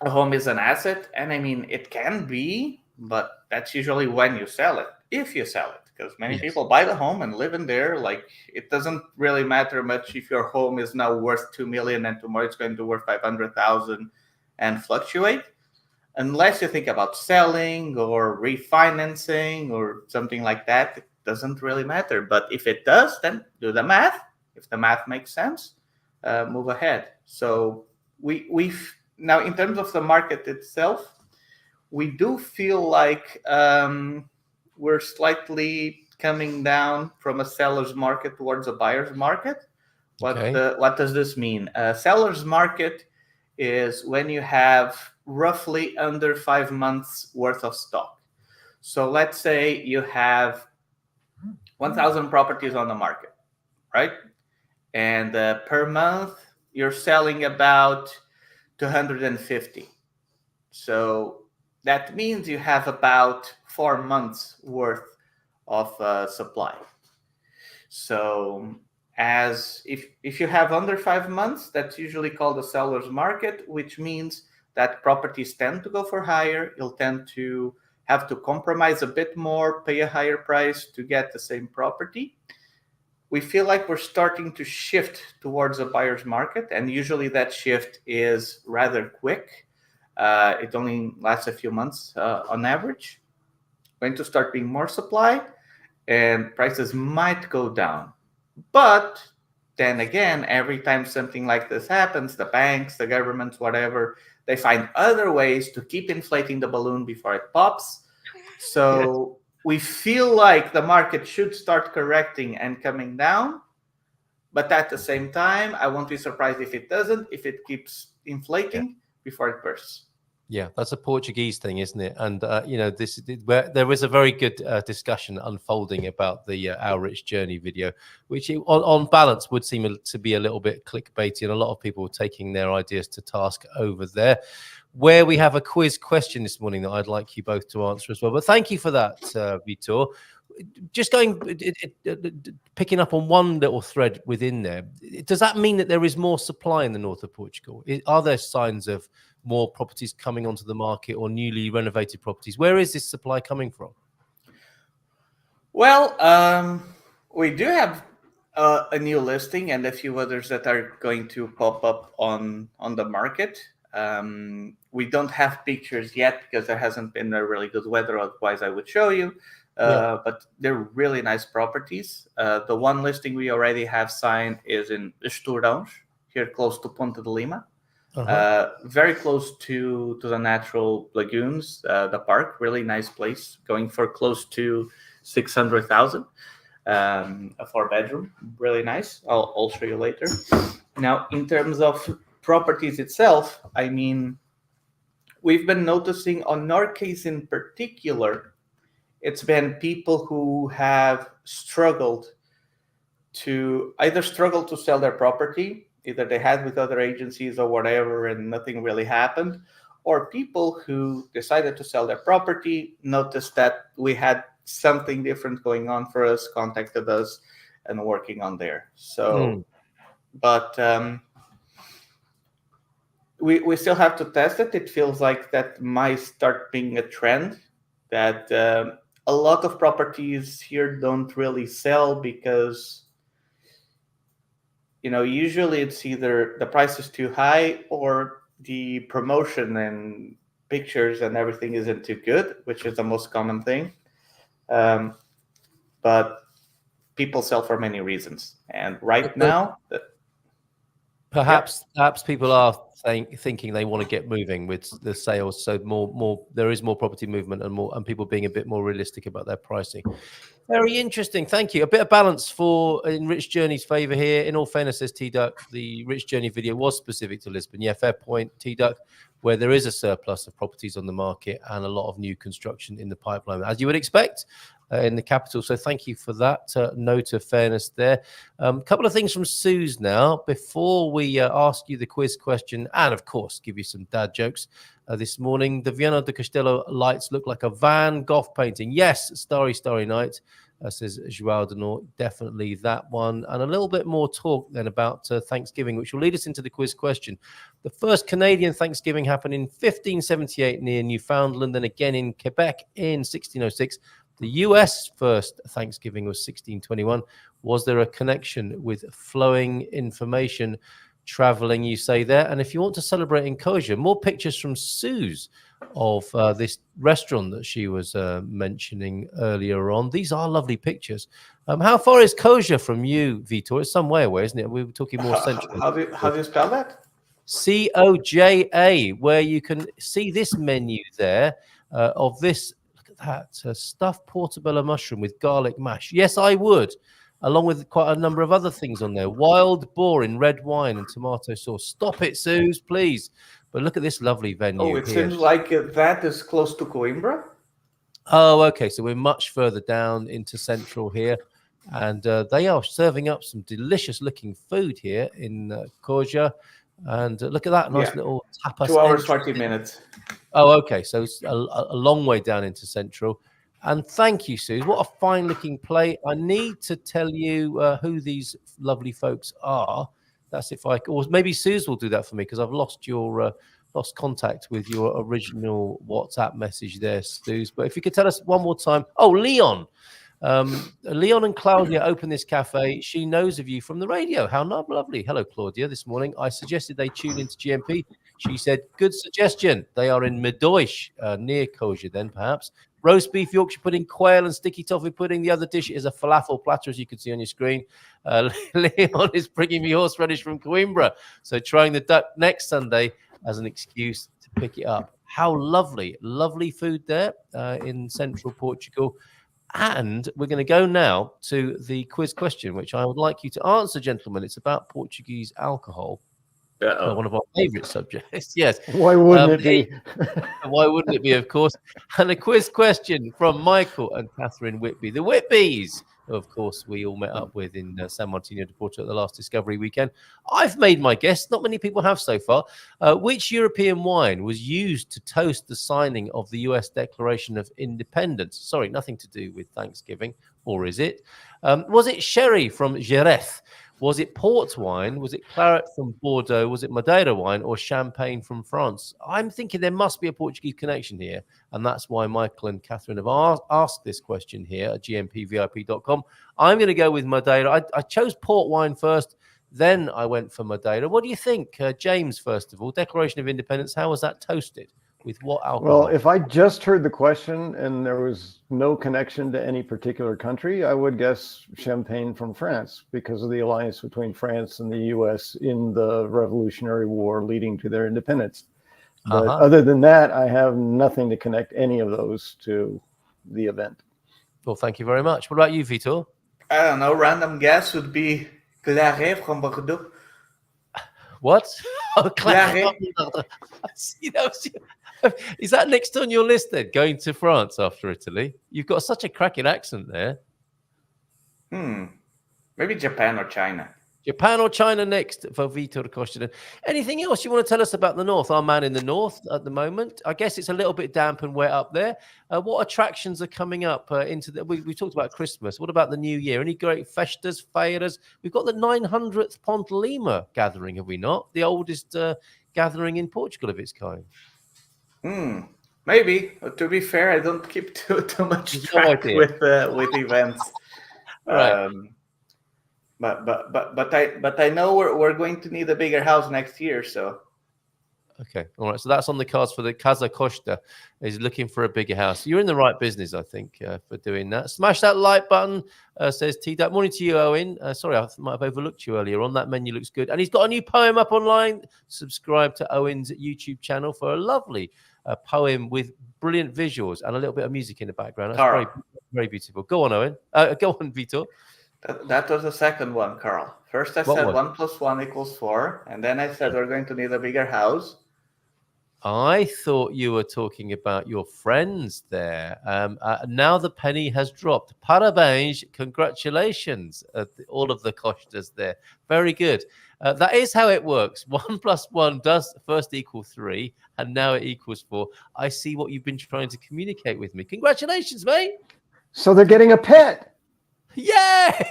a home is an asset, and I mean it can be, but that's usually when you sell it, if you sell it, because many people buy the home and live in there. Like it doesn't really matter much if your home is now worth 2 million and tomorrow it's going to worth 500,000 and fluctuate, unless you think about selling or refinancing or something like that. It doesn't really matter. But if it does, then do the math. If the math makes sense, move ahead. So we've now, in terms of the market itself, we do feel like we're slightly coming down from a seller's market towards a buyer's market. What does this mean? A seller's market is when you have roughly under 5 months worth of stock. So let's say you have 1,000 properties on the market, right? And per month, you're selling about 250. So that means you have about 4 months worth of supply. So as if you have under 5 months, that's usually called a seller's market, which means that properties tend to go for higher. You'll tend to have to compromise a bit more, pay a higher price to get the same property. We feel like we're starting to shift towards a buyer's market, and usually that shift is rather quick. It only lasts a few months on average. Going to start being more supply, and prices might go down. But then again, every time something like this happens, the banks, the governments, whatever, they find other ways to keep inflating the balloon before it pops. So we feel like the market should start correcting and coming down. But at the same time, I won't be surprised if it doesn't, if it keeps inflating before it bursts. Yeah, that's a Portuguese thing, isn't it? And there is a very good discussion unfolding about the Our Rich Journey video, which on balance would seem to be a little bit clickbaity, and a lot of people are taking their ideas to task over there. Where we have a quiz question this morning that I'd like you both to answer as well. But thank you for that, Vitor. Just picking up on one little thread within there. Does that mean that there is more supply in the north of Portugal? Are there signs of more properties coming onto the market or newly renovated properties? Where is this supply coming from? Well, we do have a new listing and a few others that are going to pop up on the market. We don't have pictures yet because there hasn't been a really good weather. Otherwise, I would show you. But they're really nice properties. The one listing we already have signed is in Estorão, here close to Ponte de Lima. Very close to the natural lagoons, the park. Really nice place, going for close to 600,000. A 4-bedroom, really nice. I'll show you later. Now, in terms of properties itself, I mean, we've been noticing on our case in particular, it's been people who have struggled to sell their property, either they had with other agencies or whatever, and nothing really happened, or people who decided to sell their property, noticed that we had something different going on for us, contacted us, and working on there. So, but we still have to test it. It feels like that might start being a trend, that a lot of properties here don't really sell because, usually it's either the price is too high or the promotion and pictures and everything isn't too good, which is the most common thing. But people sell for many reasons. And right now, perhaps people are thinking they want to get moving with the sales. So there is more property movement and people being a bit more realistic about their pricing. Very interesting. Thank you. A bit of balance in Rich Journey's favor here. In all fairness, says T-Duck, the Rich Journey video was specific to Lisbon. Yeah, fair point, T-Duck, where there is a surplus of properties on the market and a lot of new construction in the pipeline, as you would expect in the capital. So thank you for that note of fairness there. A couple of things from Suze now. Before we ask you the quiz question and of course give you some dad jokes this morning. The Viana de Castelo lights look like a Van Gogh painting. Yes, Starry Night, says Joao de Nort. Definitely that one. And a little bit more talk then about Thanksgiving, which will lead us into the quiz question. The first Canadian Thanksgiving happened in 1578 near Newfoundland, and again in Quebec in 1606. The US first Thanksgiving was 1621. Was there a connection with flowing information traveling, you say there? And if you want to celebrate in kosher, more pictures from Sue's of this restaurant that she was mentioning earlier on. These are lovely pictures. How far is kosher from you, Vitor? It's some way away, isn't it? We were talking more central. How do you spell that? Koja, where you can see this menu there of this. Look at that, stuffed portobello mushroom with garlic mash. Yes, I would. Along with quite a number of other things on there. Wild boar in red wine and tomato sauce. Stop it, Suze, please. But look at this lovely venue. Oh, it seems like that is close to Coimbra. Oh, okay. So we're much further down into central here. And they are serving up some delicious looking food here in Corja. And look at that nice little tapas. 2 hours, 40 minutes. Oh, okay. So it's a long way down into central. And thank you, Suze. What a fine-looking plate. I need to tell you who these lovely folks are. That's if I... Or maybe Suze will do that for me because I've lost your... lost contact with your original WhatsApp message there, Suze. But if you could tell us one more time. Oh, Leon. Leon and Claudia open this cafe. She knows of you from the radio. How lovely. Hello, Claudia. This morning, I suggested they tune into GMP. She said, good suggestion. They are in Medoish, near Kosher then, perhaps. Roast beef, Yorkshire pudding, quail, and sticky toffee pudding. The other dish is a falafel platter, as you can see on your screen. Leon is bringing me horseradish from Coimbra. So trying the duck next Sunday as an excuse to pick it up. How lovely. Lovely food there in central Portugal. And we're going to go now to the quiz question, which I would like you to answer, gentlemen. It's about Portuguese alcohol. One of our favorite subjects. Yes. Why wouldn't it be? Why wouldn't it be, of course? And a quiz question from Michael and Catherine Whitby. The Whitbys, who, of course, we all met up with in San Martino de Porto at the last Discovery weekend. I've made my guess. Not many people have so far. Which European wine was used to toast the signing of the US Declaration of Independence? Sorry, nothing to do with Thanksgiving. Or is it? Was it sherry from Jerez? Was it port wine? Was it claret from Bordeaux? Was it Madeira wine or champagne from France? I'm thinking there must be a Portuguese connection here. And that's why Michael and Catherine have asked this question here at gmpvip.com. I'm going to go with Madeira. I chose port wine first. Then I went for Madeira. What do you think? James, first of all, Declaration of Independence, how was that toasted? With what alcohol? Well, if I just heard the question and there was no connection to any particular country, I would guess champagne from France because of the alliance between France and the US in the Revolutionary War leading to their independence. But other than that, I have nothing to connect any of those to the event. Well, thank you very much. What about you, Vitor? I don't know. Random guess would be claret from Bordeaux. What? Oh, claret. Is that next on your list then, going to France after Italy? You've got such a cracking accent there. Maybe Japan or China. Japan or China next for Vitor Costa. Anything else you want to tell us about the North? Our man in the North at the moment. I guess it's a little bit damp and wet up there. What attractions are coming up into the... We talked about Christmas. What about the New Year? Any great festas, feiras? We've got the 900th Ponte Lima gathering, have we not? The oldest gathering in Portugal of its kind. Maybe. To be fair, I don't keep too much track with events. Right. But I know we're going to need a bigger house next year. So. Okay. All right. So that's on the cards for the Casa Costa. Is looking for a bigger house. You're in the right business, I think, for doing that. Smash that like button, says T-Duck. Morning to you, Owen. Sorry, I might have overlooked you earlier on. That menu looks good. And he's got a new poem up online. Subscribe to Owen's YouTube channel for a lovely poem with brilliant visuals and a little bit of music in the background. That's very, very beautiful. Go on, Owen. Go on, Vitor. That was the second one, Carl. First I said 1 + 1 = 4. And then I said we're going to need a bigger house. I thought you were talking about your friends there. Now the penny has dropped. Parabéns, congratulations, all of the Costas there. Very good. That is how it works. 1 + 1 does first equal 3, and now it equals 4. I see what you've been trying to communicate with me. Congratulations, mate. So they're getting a pet. Yeah.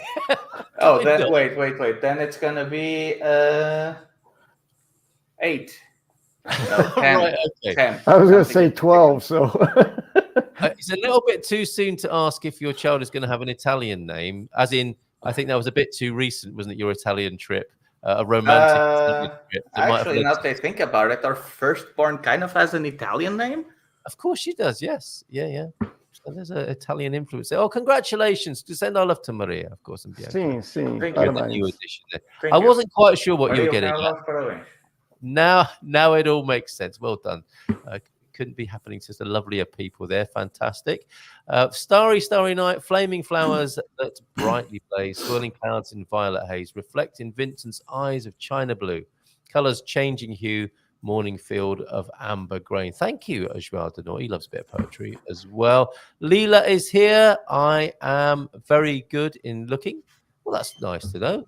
Oh, then wait. Then it's gonna be 8. No, 10. Right, okay. 10. I was going to say 12. So It's a little bit too soon to ask if your child is going to have an Italian name. As in, I think that was a bit too recent, wasn't it? Your Italian trip, a romantic Italian trip. Actually, now that I think about it, our firstborn kind of has an Italian name. Of course she does. Yes. Yeah. So there's an Italian influence there. Oh, congratulations. To send our love to Maria, of course. And sim. Thank the you. new addition there. Thank I you. wasn't quite sure what you were Maria, getting at. parabéns. Now it all makes sense. Well done. Couldn't be happening to the lovelier people there. Fantastic. Starry night, flaming flowers that brightly blaze, swirling clouds in violet haze, reflecting Vincent's eyes of china blue, colors changing hue, morning field of amber grain. Thank you, Joao Denoy. He loves a bit of poetry as well. Leela is here. I am very good in looking. Well, that's nice to know.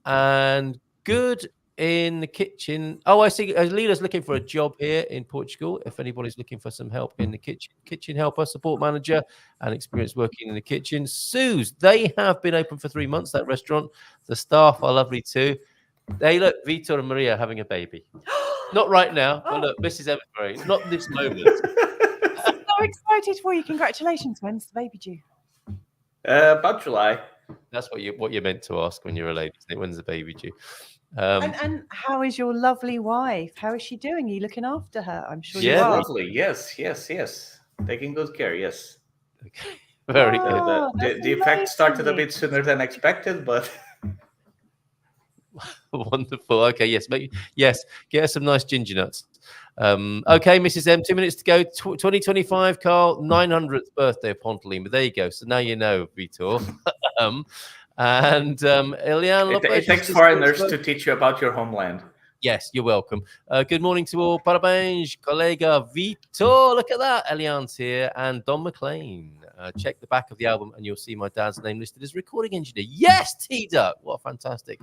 And good in the kitchen. Oh, I see. Leela's looking for a job here in Portugal. If anybody's looking for some help in the kitchen helper, support manager, and experience working in the kitchen, Sue's. They have been open for 3 months, that restaurant. The staff are lovely too. They look, Vitor and Maria having a baby. Not right now, but look, Mrs. Everbury, not this moment. So excited for you. Congratulations. When's the baby due? About July. That's what you meant to ask when you're a lady, isn't it? When's the baby due? And how is your lovely wife? How is she doing? Are you looking after her? I'm sure you Yeah, are. Lovely. Yes. Taking good care. Yes. Okay. Very good. Oh, The effect started a bit sooner than expected, but Wonderful. Okay, yes, get us some nice ginger nuts. Okay, Mrs. M, 2 minutes to go. 2025, Carl, 900th birthday of Pontelima. There you go. So now you know, Vitor. Eliane, it takes foreigners to teach you about your homeland. Yes, you're welcome. Good morning to all. Parabéns, collega Vitor. Look at that. Eliane's here. And Don McLean. Check the back of the album and you'll see my dad's name listed as recording engineer. Yes, T-Duck. What a fantastic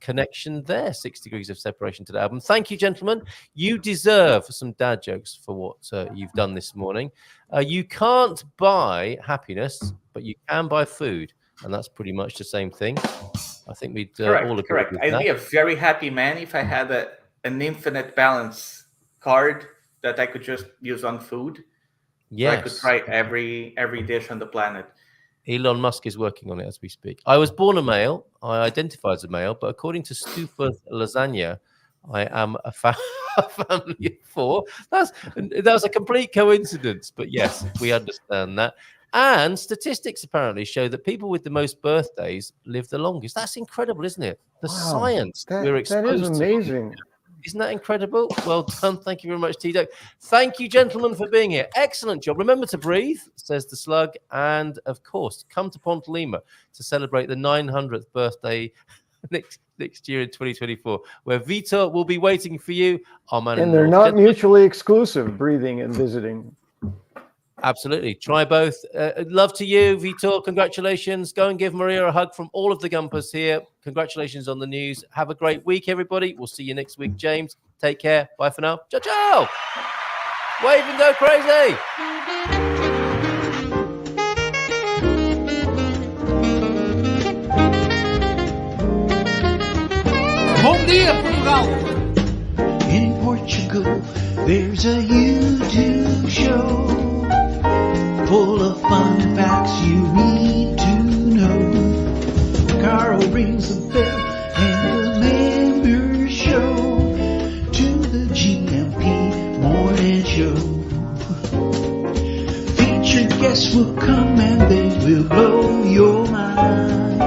connection there. 6 degrees of separation to the album. Thank you, gentlemen. You deserve some dad jokes for what you've done this morning. You can't buy happiness, but you can buy food. And that's pretty much the same thing. I think we'd all agree. Correct. With I'd that. be a very happy man if I had an infinite balance card that I could just use on food. Yes. So I could try every dish on the planet. Elon Musk is working on it as we speak. I was born a male. I identify as a male, but according to Stupa's Lasagna, I am a family of 4. That was a complete coincidence, but yes, we understand that. And statistics apparently show that people with the most birthdays live the longest. That's incredible, isn't it? The science we're exposed that is amazing. to. Isn't that incredible? Well done. Thank you very much, T-Duck. Thank you, gentlemen, for being here. Excellent job. Remember to breathe, says the slug. And, of course, come to Pontelima to celebrate the 900th birthday next year in 2024, where Vitor will be waiting for you. Oh, man, and they're not mutually exclusive, breathing and visiting. Absolutely. Try both. Love to you, Vitor. Congratulations. Go and give Maria a hug from all of the Gumpers here. Congratulations on the news. Have a great week, everybody. We'll see you next week. James, take care. Bye for now. Ciao, ciao. Wave and go crazy. Bom dia, Portugal! In Portugal, there's a YouTube show full of fun facts you need to know. Carl rings the bell and the members show to the GMP morning show. Featured guests will come and they will blow your mind.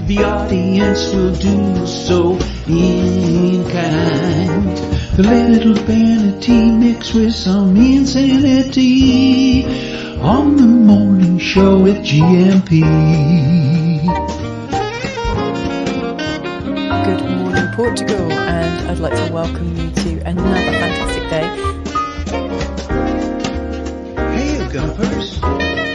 The audience will do so in kind. The little vanity mixed with some insanity on the morning show with GMP. Good morning, Portugal, and I'd like to welcome you to another fantastic day. Hey, Gumpers.